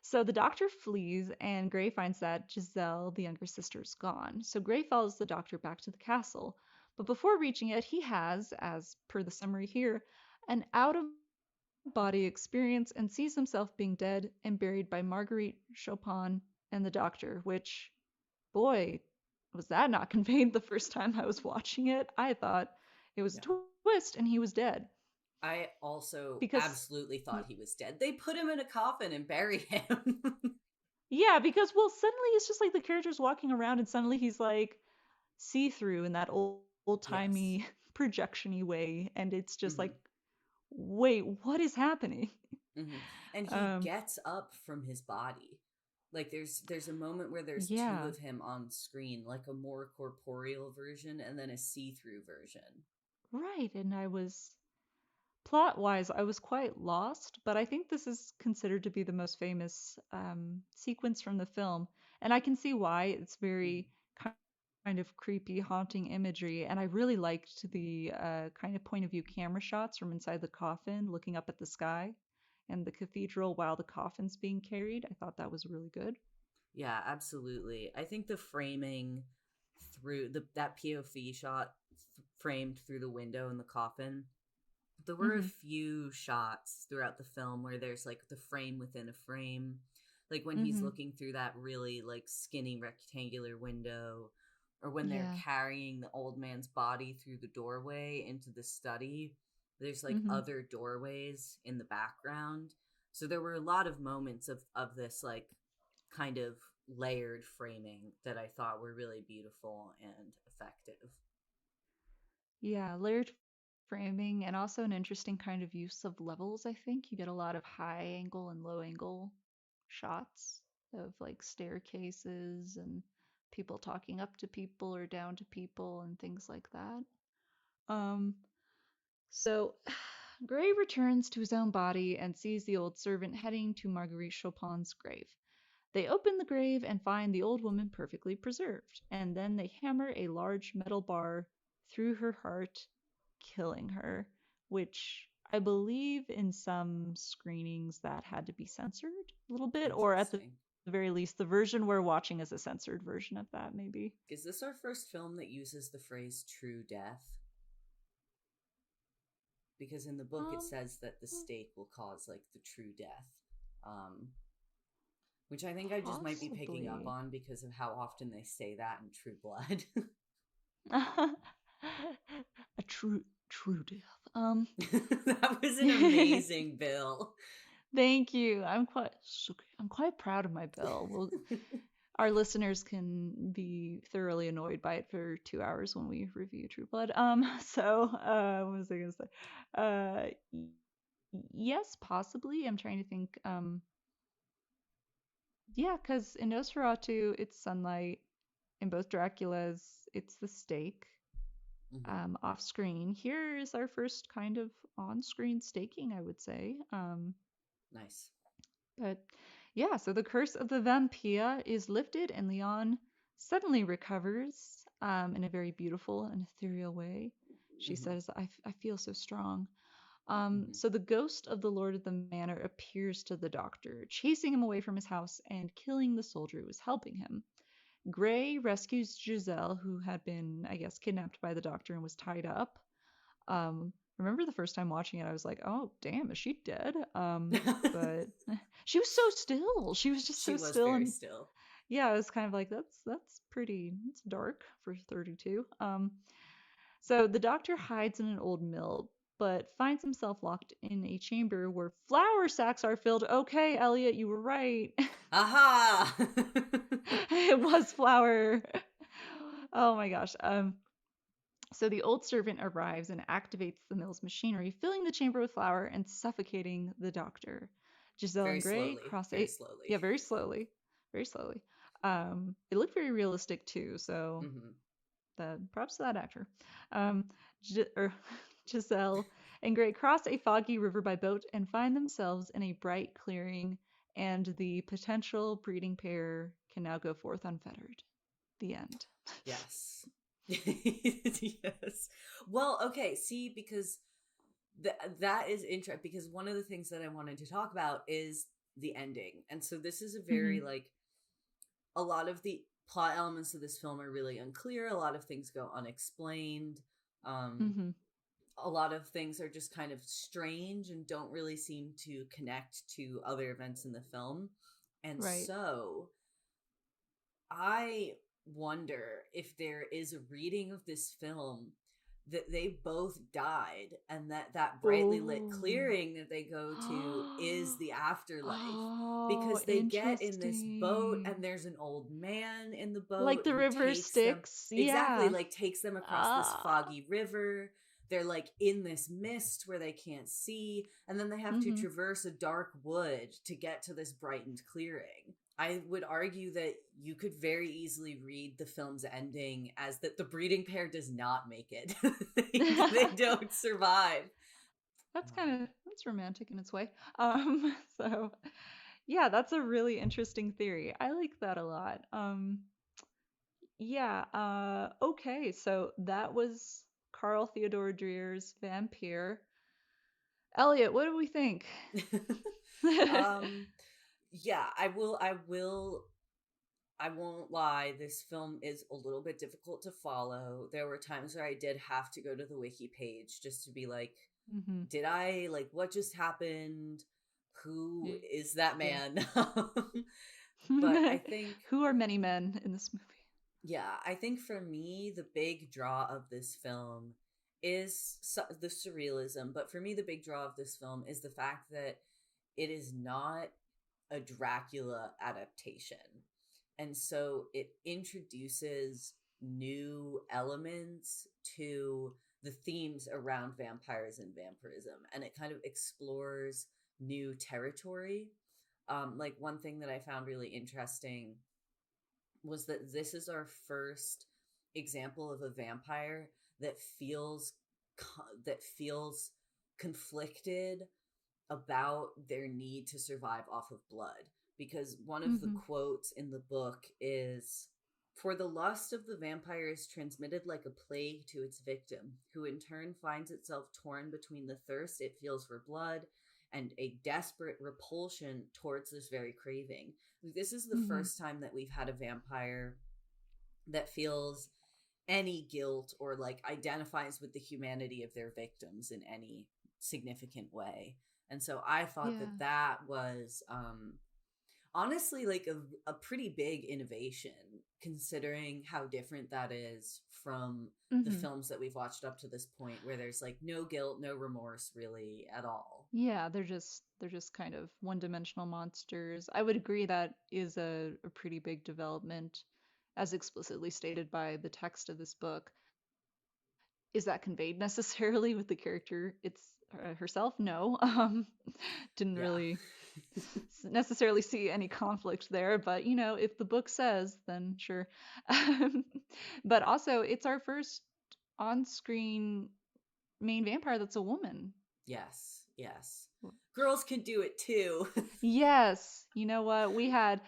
So the doctor flees, and Gray finds that Giselle, the younger sister, is gone. So Gray follows the doctor back to the castle. But before reaching it, he has, as per the summary here, an out of body experience and sees himself being dead and buried by Marguerite, Chopin, and the doctor, which, boy, was that not conveyed the first time I was watching it. I thought it was a Yeah. twist and he was dead. I also Because, absolutely thought he was dead. They put him in a coffin and buried him. yeah, because, well, suddenly it's just like the character's walking around and suddenly he's like see through in that old Yes. timey projection-y way. And it's just Hmm. like, wait, what is happening? Hmm. And he Um, gets up from his body. Like there's a moment where there's two yeah, of him on screen, like a more corporeal version and then a see-through version. right. And plot wise, I was quite lost, but I think this is considered to be the most famous sequence from the film. And I can see why. It's very Hmm. kind of creepy, haunting imagery. And I really liked the kind of point of view camera shots from inside the coffin, looking up at the sky and the cathedral while the coffin's being carried. I thought that was really good. Yeah, absolutely. I think the framing through that POV shot framed through the window in the coffin. There were a Mm-hmm. few shots throughout the film where there's like the frame within a frame, like when he's Mm-hmm. looking through that really like skinny rectangular window, or when they're Yeah. carrying the old man's body through the doorway into the study. There's like Mm-hmm. other doorways in the background. So there were a lot of moments of this like kind of layered framing that I thought were really beautiful and effective. Yeah, layered framing and also an interesting kind of use of levels, I think. You get a lot of high angle and low angle shots of like staircases and people talking up to people or down to people and things like that. Um, so Gray returns to his own body and sees the old servant heading to Marguerite Chopin's grave. They open the grave and find the old woman perfectly preserved, and then they hammer a large metal bar through her heart, killing her, which I believe in some screenings that had to be censored a little bit, or at the Interesting. very least, the version we're watching is a censored version of that, maybe. Is this our first film that uses the phrase true death? Because in the book it Um, says that the stake will cause like the true death. Which I think I just might be picking up possibly. on because of how often they say that in True Blood. A true death. That was an amazing bill. Thank you. I'm quite proud of my bill. Our listeners can be thoroughly annoyed by it for 2 hours when we review True Blood. What was I gonna say? Yes, possibly. I'm trying to think. Yeah, because in Nosferatu, it's sunlight. In both Draculas, it's the stake Hmm. off screen. Here is our first kind of on screen staking, I would say. Nice. But yeah, so the curse of the Vampyr is lifted, and Leon suddenly recovers in a very beautiful and ethereal way. She Hmm. says, I feel so strong. Hmm. So the ghost of the Lord of the Manor appears to the doctor, chasing him away from his house and killing the soldier who was helping him. Gray rescues Giselle, who had been, I guess, kidnapped by the doctor and was tied up. Remember the first time watching it, I was like, "Oh, damn, is she dead?" But she was so still. She was just She so was still, very and still. yeah, I was kind of like, "That's pretty. It's dark for 32." So the doctor hides in an old mill, but finds himself locked in a chamber where flour sacks are filled. Okay, Elliot, you were right. Aha! It was flour. Oh my gosh. So the old servant arrives and activates the mill's machinery, filling the chamber with flour and suffocating the doctor. Giselle Very and Gray slowly. cross Very a slowly. yeah, very slowly, very slowly. It looked very realistic too, so Hmm. the props to that actor. Um, Giselle and Gray cross a foggy river by boat and find themselves in a bright clearing, and the potential breeding pair can now go forth unfettered. The end. Yes. Yes. Well, okay, see, because that is interesting, because one of the things that I wanted to talk about is the ending. And so this is a Mm-hmm. very like a lot of the plot elements of this film are really unclear. A lot of things go unexplained. Um Mm-hmm. a lot of things are just kind of strange and don't really seem to connect to other events in the film. And Right. so I wonder if there is a reading of this film that they both died, and that brightly lit Oh. clearing that they go to is the afterlife, Oh, because they get in this boat and interesting. there's an old man in the Like boat the who river takes them, Styx. exactly, Yeah. like takes them across this Ah. foggy river. They're like in this mist where they can't see, and then they have to Mm-hmm. traverse a dark wood to get to this brightened clearing. I would argue that you could very easily read the film's ending as that the breeding pair does not make it. They don't survive. That's Um, kind of that's romantic in its way. So yeah, that's a really interesting theory. I like that a lot. Yeah, okay, so that was Carl Theodor Dreyer's Vampyr. Elliot, what do we think? um, yeah, I won't lie, this film is a little bit difficult to follow. There were times where I did have to go to the wiki page just to be like, Hmm. did I, like, what just happened? Who is that Yeah. man? But I think, Who are many men in this movie? yeah, I think for me, the big draw of this film is the surrealism. But for me, the big draw of this film is the fact that it is not a Dracula adaptation. And so it introduces new elements to the themes around vampires and vampirism. And it kind of explores new territory. Like one thing that I found really interesting was that this is our first example of a vampire that feels conflicted about their need to survive off of blood, because one of the Hmm. quotes in the book is, for the lust of the vampire is transmitted like a plague to its victim, who in turn finds itself torn between the thirst it feels for blood and a desperate repulsion towards this very craving. This is the Hmm. first time that we've had a vampire that feels any guilt or like identifies with the humanity of their victims in any significant way. And so I thought Yeah. that that was honestly like a pretty big innovation, considering how different that is from the Hmm. films that we've watched up to this point, where there's like no guilt, no remorse really at all. Yeah, they're just kind of one-dimensional monsters. I would agree that is a pretty big development, as explicitly stated by the text of this book. is that conveyed necessarily with the character it's herself? No. Didn't Yeah. really necessarily see any conflict there, but if the book says, then sure. But also, it's our first on-screen main vampire that's a woman. Yes. Yes. Girls can do it too. Yes, you know what? We had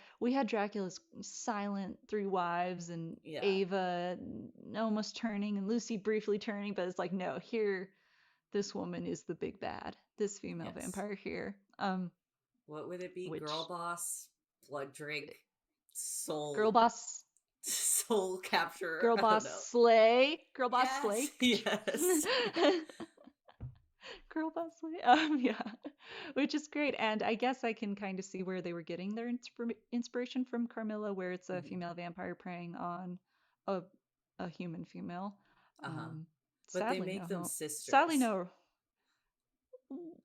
Dracula's silent three wives and Yeah. Ava almost turning and Lucy briefly turning, but it's like no, here this woman is the big bad. This female Yes. vampire here. What would it be? Girl Which boss, blood drink, girl soul, boss soul capturer. girl I don't boss know. slay, girl boss Yes. slay. Yes. Girl boss slay. Yeah. Which is great. And I guess I can kind of see where they were getting their inspiration from Carmilla, where it's a Hmm. female vampire preying on a a human female. Uh huh. Um, But they sadly, make no. them Sadly, sisters. no.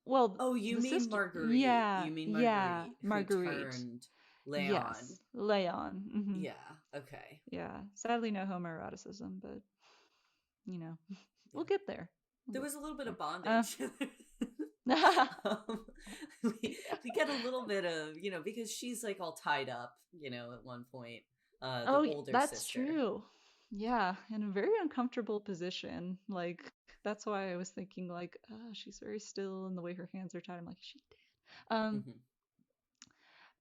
Well, Oh, you the mean sister. Marguerite. Yeah, You mean yeah. Marguerite, who Marguerite. turned Leon. Yes, Leon. Yeah. Okay. Yeah. Sadly, no homoeroticism, but you know, Yeah. we'll get there. We'll There get was a little bit of there. bondage. um, we get a little bit of, because she's like all tied up, at one point. The Oh, older that's sister. true. Yeah, in a very uncomfortable position. Like that's why I was thinking like, oh, she's very still and the way her hands are tied. I'm like, is she dead? Hmm.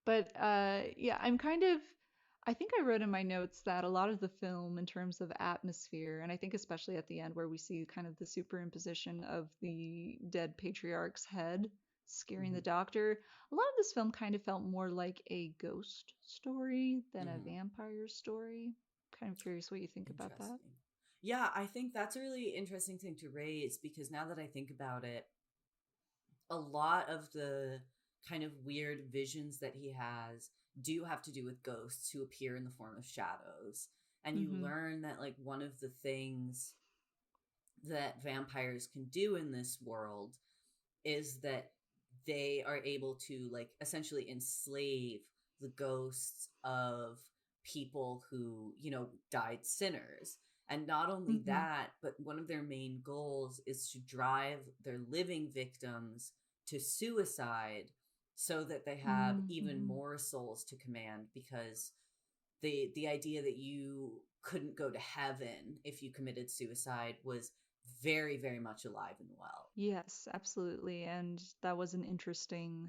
But yeah, I think I wrote in my notes that a lot of the film in terms of atmosphere, and I think especially at the end where we see kind of the superimposition of the dead patriarch's head scaring the Hmm. doctor, a lot of this film kind of felt more like a ghost story than a Hmm. vampire story. Kind of curious what you think about that. Interesting. Yeah, I think that's a really interesting thing to raise because now that I think about it, a lot of the kind of weird visions that he has do have to do with ghosts who appear in the form of shadows. And you Mm-hmm. learn that, like, one of the things that vampires can do in this world is that they are able to, like, essentially enslave the ghosts of people who, died sinners. And not only Mm-hmm. that, but one of their main goals is to drive their living victims to suicide so that they have even Mm-hmm. more souls to command, because the idea that you couldn't go to heaven if you committed suicide was very, very much alive and well. Yes, absolutely. And that was an interesting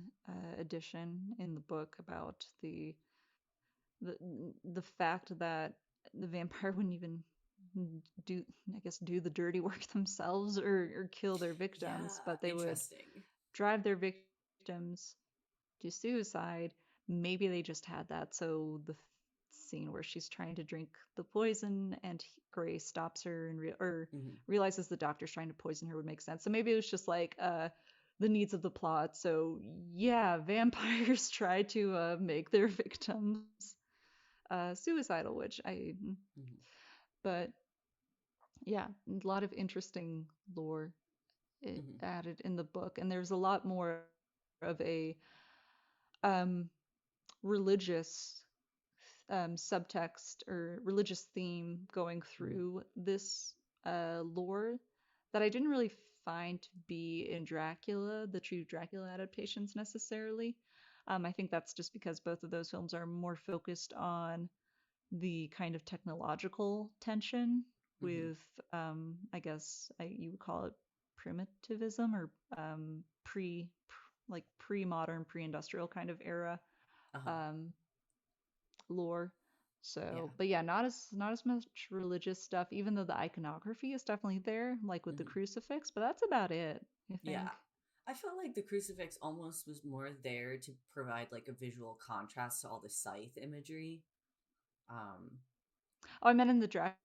addition in the book about the the fact that the vampire wouldn't even do I guess do the dirty work themselves or kill their Yeah, victims, but they would interesting. drive their victims to suicide. Maybe they just had that so the scene where she's trying to drink the poison and Gray stops her and Hmm. realizes the doctor's trying to poison her would make sense. So maybe it was just like the needs of the plot. So yeah, vampires try to make their victims suicidal, which Hmm. but yeah, a lot of interesting lore Hmm. added in the book, and there's a lot more of a um, religious subtext or religious theme going Hmm. through this lore that I didn't really find to be in Dracula, the true Dracula adaptations necessarily. I think that's just because both of those films are more focused on the kind of technological tension Hmm. with, I guess you would call it primitivism or like pre-modern, pre-industrial kind of era Uh-huh. um, lore. Yeah. So, but yeah, not as much religious stuff, even though the iconography is definitely there, like with the Hmm. crucifix. But that's about it, I Yeah. think. I felt like the crucifix almost was more there to provide like a visual contrast to all the scythe imagery. Um Oh, I meant in the Dracula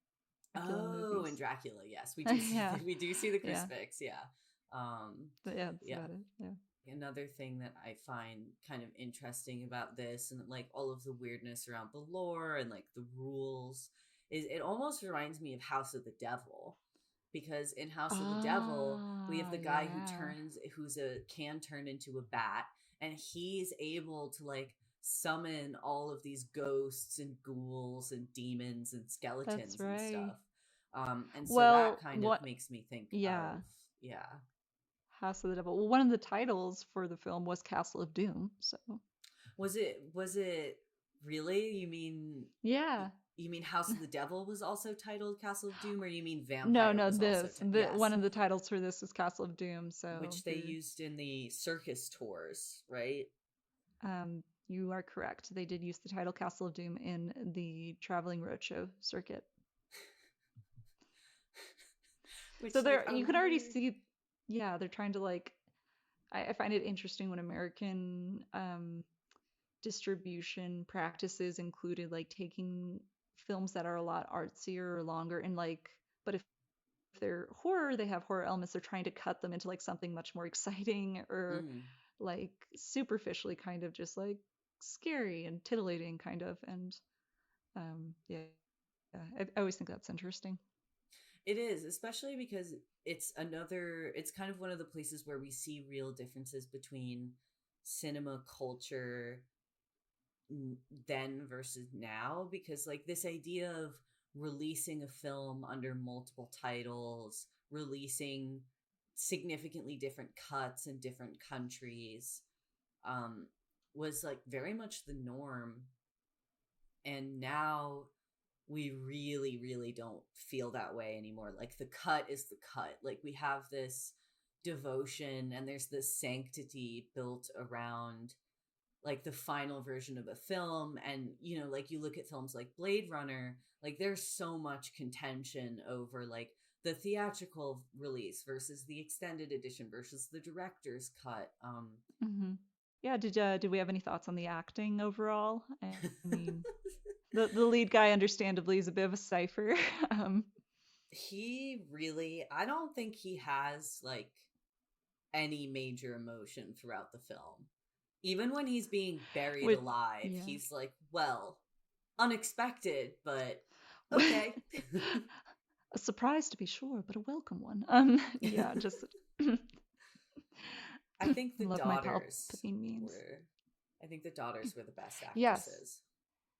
oh, in movies. Dracula, yes, we do see Yeah, we do see the yeah, crucifix, yeah. but yeah, that's Yeah. about it. Yeah. Another thing that I find kind of interesting about this, and like all of the weirdness around the lore and like the rules, is it almost reminds me of House of the Devil, because in House of the Devil we have Ah, the guy yeah. who's a can turn into a bat, and he's able to like summon all of these ghosts and ghouls and demons and That's skeletons and right. stuff. And so that Well, kind of what? makes me think Yeah, of, yeah. House of the Devil. Well, one of the titles for the film was Castle of Doom. So Was it really? yeah, You mean House of the Devil was also titled Castle of Doom, or you mean no, Vampire no, was also one yes, of the titles for this is Castle of Doom. So which they used in the circus tours, right? you are correct. They did use the title Castle of Doom in the traveling roadshow circuit. So Which like there, I you can wonder. already see, yeah, they're trying to like. I find it interesting when American distribution practices included like taking films that are a lot artsier or longer and like, but if they're horror, they have horror elements. They're trying to cut them into like something much more exciting or Mm. like superficially kind of just like scary and titillating kind of. And yeah, I always think that's interesting. It is, especially because it's kind of one of the places where we see real differences between cinema culture then versus now, because like this idea of releasing a film under multiple titles, releasing significantly different cuts in different countries, um, was like very much the norm. And now we really, really don't feel that way anymore. Like the cut is the cut. Like we have this devotion and there's this sanctity built around like the final version of a film. And like you look at films like Blade Runner, like there's so much contention over like the theatrical release versus the extended edition versus the director's cut. Hmm. Yeah, did we have any thoughts on the acting overall? I mean, the lead guy understandably is a bit of a cipher. um, He really, I don't think he has like any major emotion throughout the film. Even when he's being buried with alive, yeah. he's like, well, unexpected, but okay. A surprise to be sure, but a welcome one. Yeah, just I think the love my daughters Palpatine memes. were, I think the daughters were the best Yes. actresses.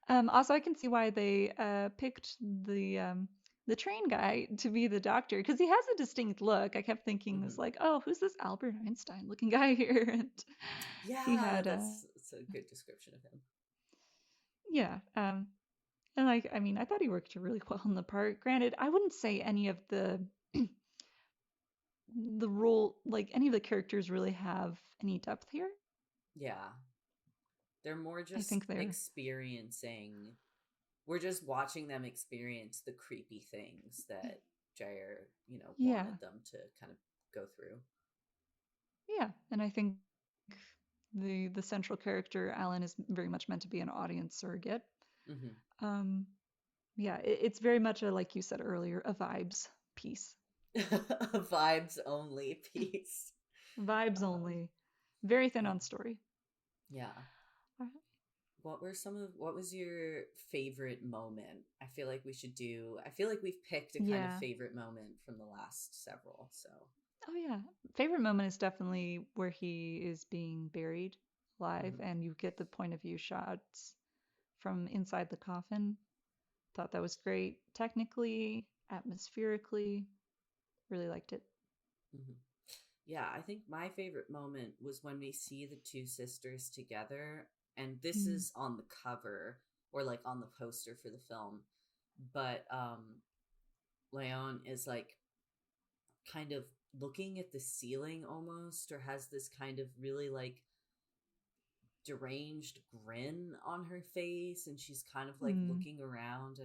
Also, I can see why they picked the train guy to be the doctor because he has a distinct look. I kept thinking, was Hmm. like, oh, who's this Albert Einstein looking guy here? And he Yeah, had that's a good description of him. yeah. And like, I mean, I thought he worked really well in the part. Granted, I wouldn't say any of the role, like any of the characters, really have any depth here. Yeah, they're more I just think they're experiencing. We're just watching them experience the creepy things that Jair, yeah, wanted them to kind of go through. yeah, and I think the central character Alan is very much meant to be an audience surrogate. Hmm. Um, yeah, it's very much a, like you said earlier, a vibes piece. A vibes only piece. Vibes Um, only. Very thin yeah, on story. yeah. Alright. What was your favorite moment? I feel like we've picked a kind of Yeah. favorite moment from the last several. So, Oh yeah. Favorite moment is definitely where he is being buried alive mhm. and you get the point of view shots from inside the coffin. Thought that was great. Technically, atmospherically, really liked it. Mhm. Yeah, I think my favorite moment was when we see the two sisters together, and this Mm. is on the cover or like on the poster for the film, but Leon is like kind of looking at the ceiling almost, or has this kind of really like deranged grin on her face, and she's kind of like Mm. looking around,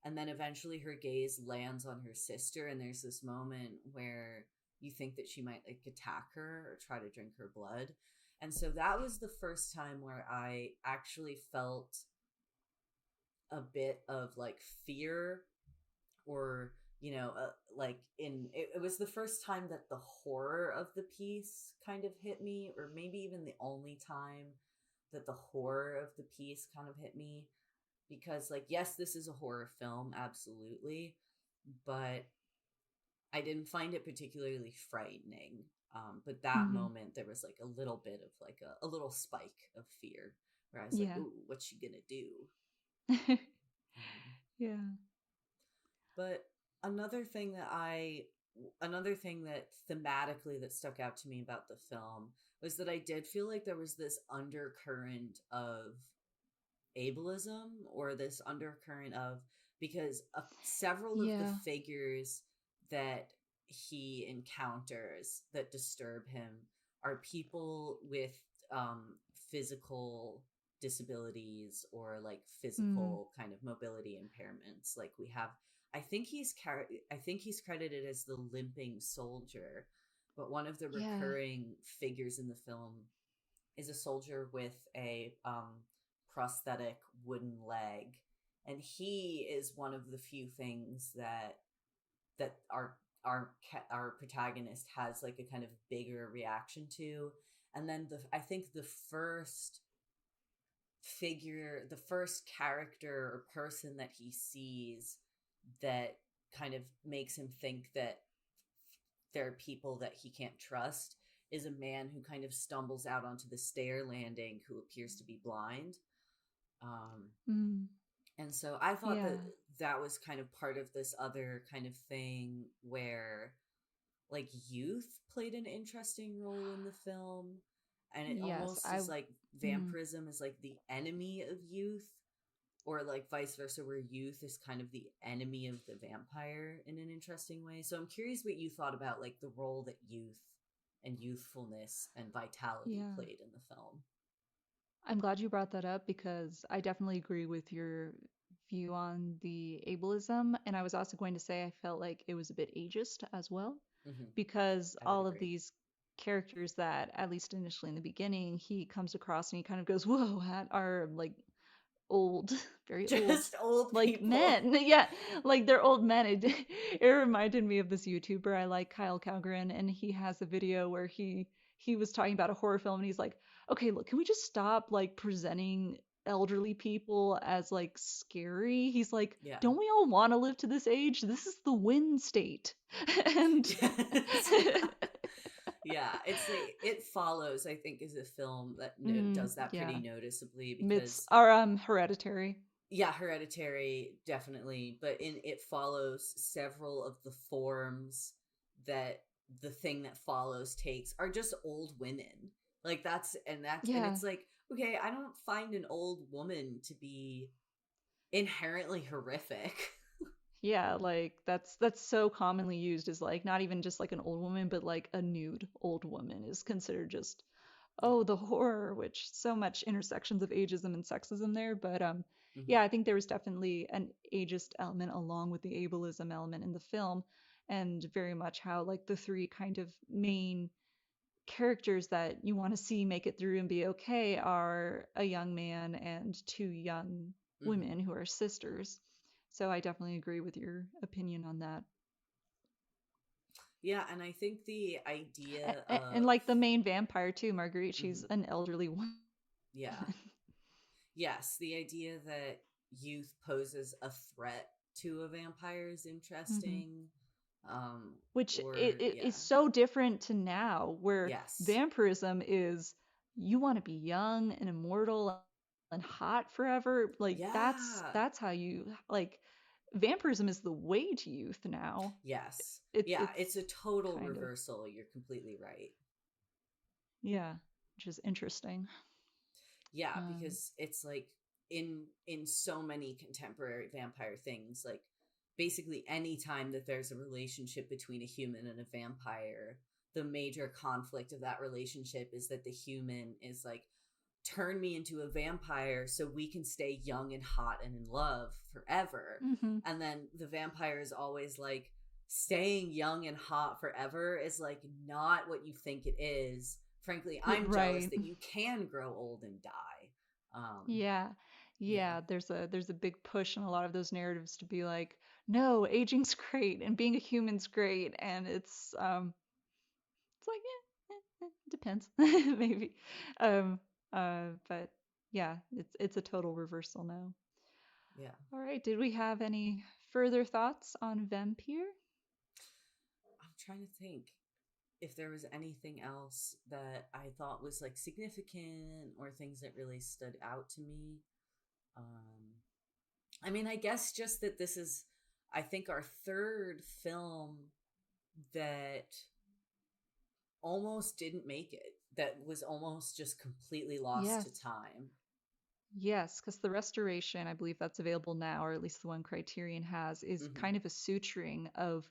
and then eventually her gaze lands on her sister, and there's this moment where you think that she might like attack her or try to drink her blood. And so that was the first time where I actually felt a bit of like fear, or like it was the first time that the horror of the piece kind of hit me, or maybe even the only time that the horror of the piece kind of hit me, because like yes, this is a horror film, absolutely, but I didn't find it particularly frightening. But that Hmm. moment there was like a little bit of like a little spike of fear where I was like, Yeah. ooh, what's she gonna do? um, Yeah. but another thing that I another thing that thematically that stuck out to me about the film was that I did feel like there was this undercurrent of ableism, or this undercurrent of, because several of the Yeah. figures that he encounters that disturb him are people with physical disabilities, or like Mm. physical kind of mobility impairments. Like we have, I think he's credited as the limping soldier, but one of the Yeah. recurring figures in the film is a soldier with a prosthetic wooden leg, and he is one of the few things that our protagonist has like a kind of bigger reaction to. And then I think the first character or person that he sees that kind of makes him think that there are people that he can't trust is a man who kind of stumbles out onto the stair landing, who appears to be blind. Um, Mm. and so I thought Yeah. that that was kind of part of this other kind of thing where like youth played an interesting role in the film. And it Yes. almost is like Mm. vampirism is like the enemy of youth, or like vice versa, where youth is kind of the enemy of the vampire in an interesting way. So I'm curious what you thought about like the role that youth and youthfulness and vitality Yeah. played in the film. I'm glad you brought that up because I definitely agree with your view on the ableism. And I was also going to say I felt like it was a bit ageist as well, Hmm. because I would all of agree. these characters that, at least initially in the beginning, he comes across and he kind of goes, whoa, are like old, very old, Just old like people. men. Yeah, like they're old men. It reminded me of this YouTuber I like, Kyle Calgren, and he has a video where he was talking about a horror film and he's like, okay, look, can we just stop like presenting elderly people as like scary? He's like, Yeah. don't we all want to live to this age? This is the win state. And Yes. Yeah, it's like It Follows, I think, is a film that does that pretty yeah, noticeably, myths because are Hereditary. yeah, Hereditary definitely, but in It Follows, several of the forms that the thing that follows takes are just old women. Like and Yeah. it's like, okay, I don't find an old woman to be inherently horrific. Yeah, like that's so commonly used as like not even just like an old woman, but like a nude old woman is considered just, Yeah. oh, the horror, which so much intersections of ageism and sexism there. But Hmm. yeah, I think there was definitely an ageist element along with the ableism element in the film, and very much how like the three kind of main characters that you want to see make it through and be okay are a young man and two young Hmm. women who are sisters. So I definitely agree with your opinion on that. Yeah, and I think the idea And of like the main vampire too, Marguerite, she's mhm, an elderly woman. yeah. Yes, the idea that youth poses a threat to a vampire is Hmm. interesting. Which Or it yeah. is so different to now, where Yes. vampirism is you want to be young and immortal and hot forever. Like Yeah. that's how you like vampirism is the way to youth now. Yes. It's Yeah, it's it's a total kind of reversal. You're completely right. yeah, which is interesting. Yeah, Um, because it's like in so many contemporary vampire things, like basically any time that there's a relationship between a human and a vampire, the major conflict of that relationship is that the human is like, turn me into a vampire so we can stay young and hot and in love forever. hmm. And then the vampire is always like, staying young and hot forever is like not what you think it is. Frankly, I'm jealous Right. that you can grow old and die. Yeah. Yeah. Yeah, there's a big push in a lot of those narratives to be like, no, aging's great and being a human's great, and it's like depends maybe. Um but yeah, it's a total reversal now. Yeah. All right, did we have any further thoughts on Vampire? I'm trying to think if there was anything else that I thought was like significant, or things that really stood out to me. Um, I mean, I guess just that this is I think our third film that almost didn't make it, that was almost just completely lost to Yes. time. Yes, because the restoration, I believe that's available now, or at least the one Criterion has, is Hmm. kind of a suturing of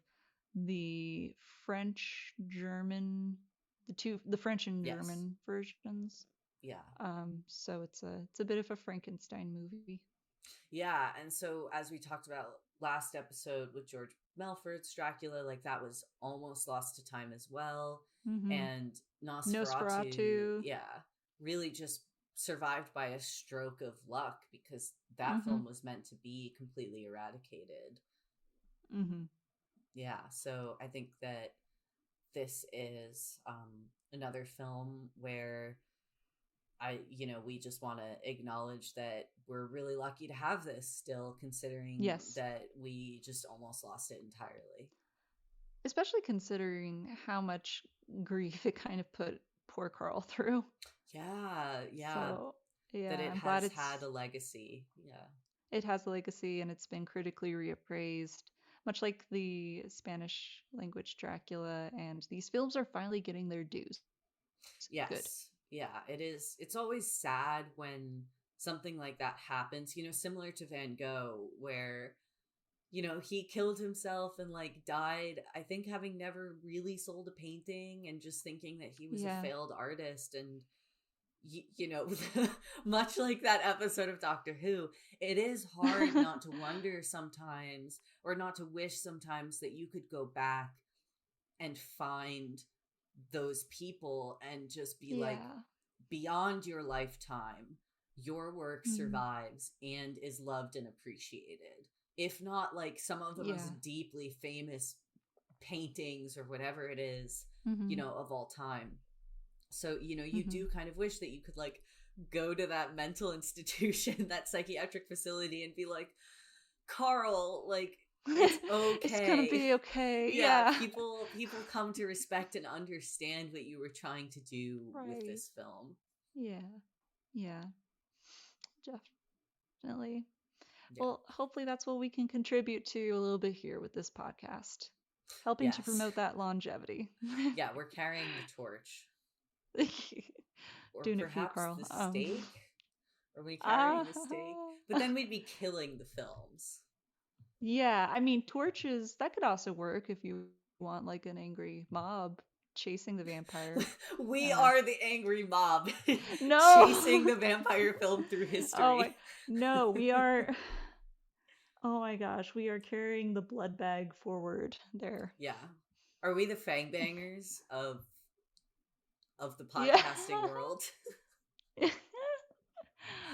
the French German, the French and Yes. German versions. Yeah. So it's a bit of a Frankenstein movie. Yeah, and so as we talked about last episode with George Melford's Dracula, like that was almost lost to time as well. Mm-hmm. And Nosferatu, Nosferatu. yeah, really just survived by a stroke of luck because that Mm-hmm. film was meant to be completely eradicated. Mm-hmm. Yeah, so I think that this is another film where we just want to acknowledge that we're really lucky to have this still, considering Yes. that we just almost lost it entirely. Especially considering how much grief it kind of put poor Carl through. Yeah, yeah, So, that yeah, it I'm glad has had it's a legacy. Yeah. it has a legacy and it's been critically reappraised, much like the Spanish language Dracula, and these films are finally getting their dues. Good. Yes. Yeah, it is. It's always sad when something like that happens, similar to Van Gogh, where he killed himself and like died, I think, having never really sold a painting and just thinking that he was a Yeah. failed artist. And much like that episode of Doctor Who, it is hard not to wonder sometimes, or not to wish sometimes, that you could go back and find those people and just be like, Yeah. beyond your lifetime, your work Mm. survives and is loved and appreciated. If not like some of the Yeah. most deeply famous paintings or whatever it is, Mm-hmm. of all time. So, you Mm-hmm. do kind of wish that you could like go to that mental institution, that psychiatric facility, and be like, Carl, like, it's It's gonna okay. be okay. Yeah, Yeah. people come to respect and understand what you were trying to do with Right. this film. Yeah. Yeah. Definitely. Yeah. Well, hopefully that's what we can contribute to a little bit here with this podcast, helping to Yes. promote that longevity. Yeah, we're carrying the torch. Or Doing it for you, perhaps Carl. the stake? Are we carrying Ah, the stake? But then we'd be killing the films. yeah. I mean, torches, that could also work if you want like an angry mob chasing the vampire. We Uh, are the angry mob chasing no. the vampire film through Oh my, history. no, we are. Oh my gosh, we are carrying the blood bag forward there. Yeah. Are we the fangbangers of the Yeah. podcasting world?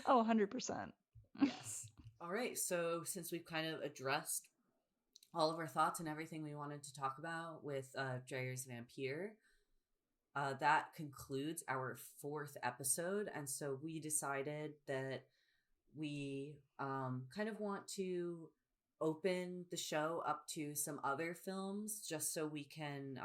Oh, 100%. Yes. All right. So since we've kind of addressed all of our thoughts and everything we wanted to talk about with Dreyer's Vampyr, that concludes our fourth episode. And so we decided that we kind of want to open the show up to some other films just so we can,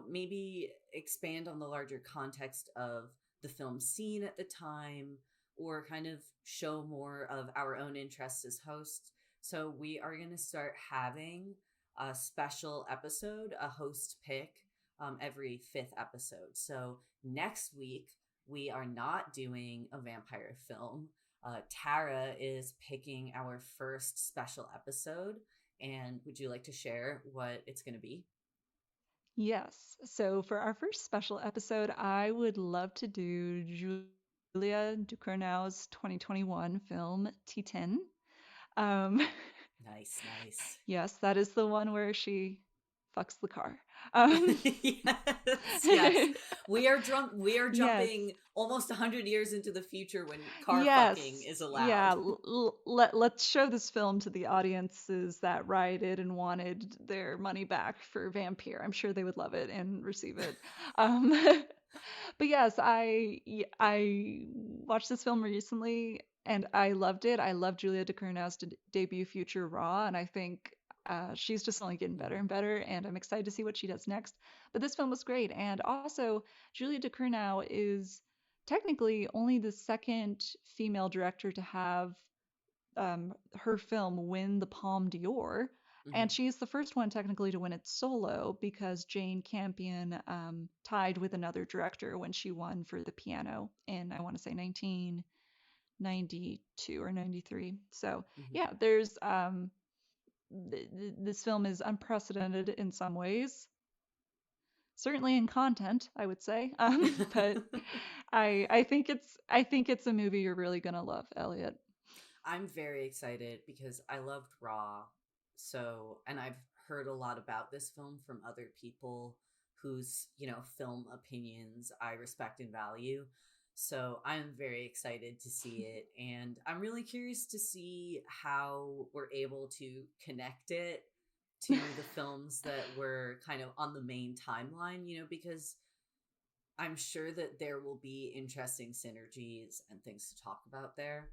maybe expand on the larger context of the film scene at the time, or kind of show more of our own interests as hosts. So we are going to start having a special episode, a host pick, every fifth episode. So next week, we are not doing a vampire film. Tara is picking our first special episode. And would you like to share what it's going to be? Yes. So for our first special episode, I would love to do Julia Ducournau's 2021 film Titan. Um, Nice, nice. yes, that is the one where she fucks the car. Um, Yes, yes. We are yes. jumping almost 100 years into the future when car fucking Yes. is Yeah. allowed. Let's show this film to the audiences that rioted and wanted their money back for Vampyr. I'm sure they would love it and receive it. Um, but yes, I watched this film recently and I loved it. I love Julia Ducournau's debut Future Raw, and I think she's just only getting better Mhm. and better. And I'm excited to see what she does next. But this film was great, and also Julia Ducournau is technically only the second female director to have her film win the Palme d'Or. Hmm. And she's the first one technically to win it solo because Jane Campion tied with another director when she won for The Piano in, I want to say, 1992 or 93. So, Hmm. yeah, there's this film is unprecedented in some ways, certainly in content, I would say. But I think it's a movie you're really gonna love, Elliot. I'm very excited because I loved Raw. So, and I've heard a lot about this film from other people whose, film opinions I respect and value. So, I'm very excited to see it. And I'm really curious to see how we're able to connect it to the films that were kind of on the main timeline, because I'm sure that there will be interesting synergies and things to talk about there.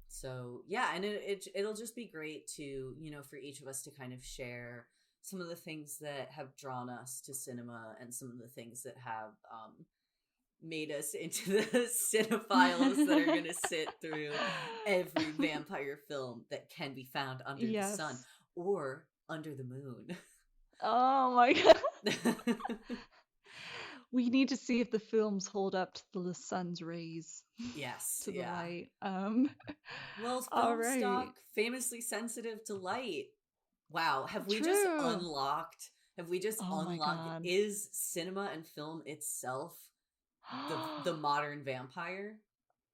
So yeah, and it'll just be great to, for each of us to kind of share some of the things that have drawn us to cinema and some of the things that have made us into the cinephiles that are going to sit through every vampire film that can be found under the sun Yes. or under the moon. Oh my god. We need to see if the films hold up to the sun's rays, Yes, to the yeah. light. Well, All film right. stock, famously sensitive to light. Wow, True. have we just Oh my unlocked god. is cinema and film itself the modern vampire?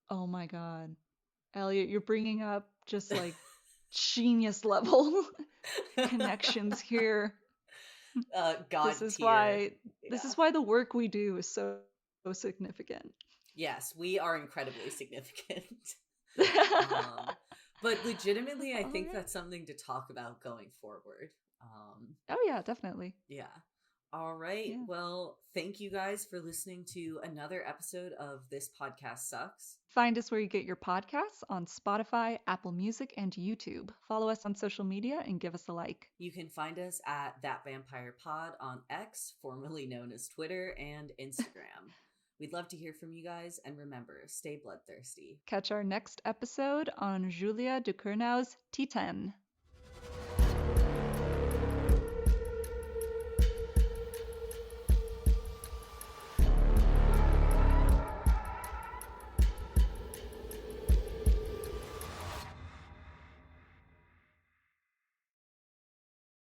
Oh my god. Elliot, you're bringing up just like genius level connections here. God This is tier. why this Yeah. is why the work we do is so significant. Yes, we are incredibly significant. Um but legitimately I All think right. that's something to talk about going forward. Um Oh yeah, definitely. Yeah. All right. Yeah. Well, thank you guys for listening to another episode of This Podcast Sucks. Find us where you get your podcasts on Spotify, Apple Music, and YouTube. Follow us on social media and give us a like. You can find us at That Vampire Pod on X, formerly known as Twitter, and Instagram. We'd love to hear from you guys, and remember, stay bloodthirsty. Catch our next episode on Julia Ducournau's Titan.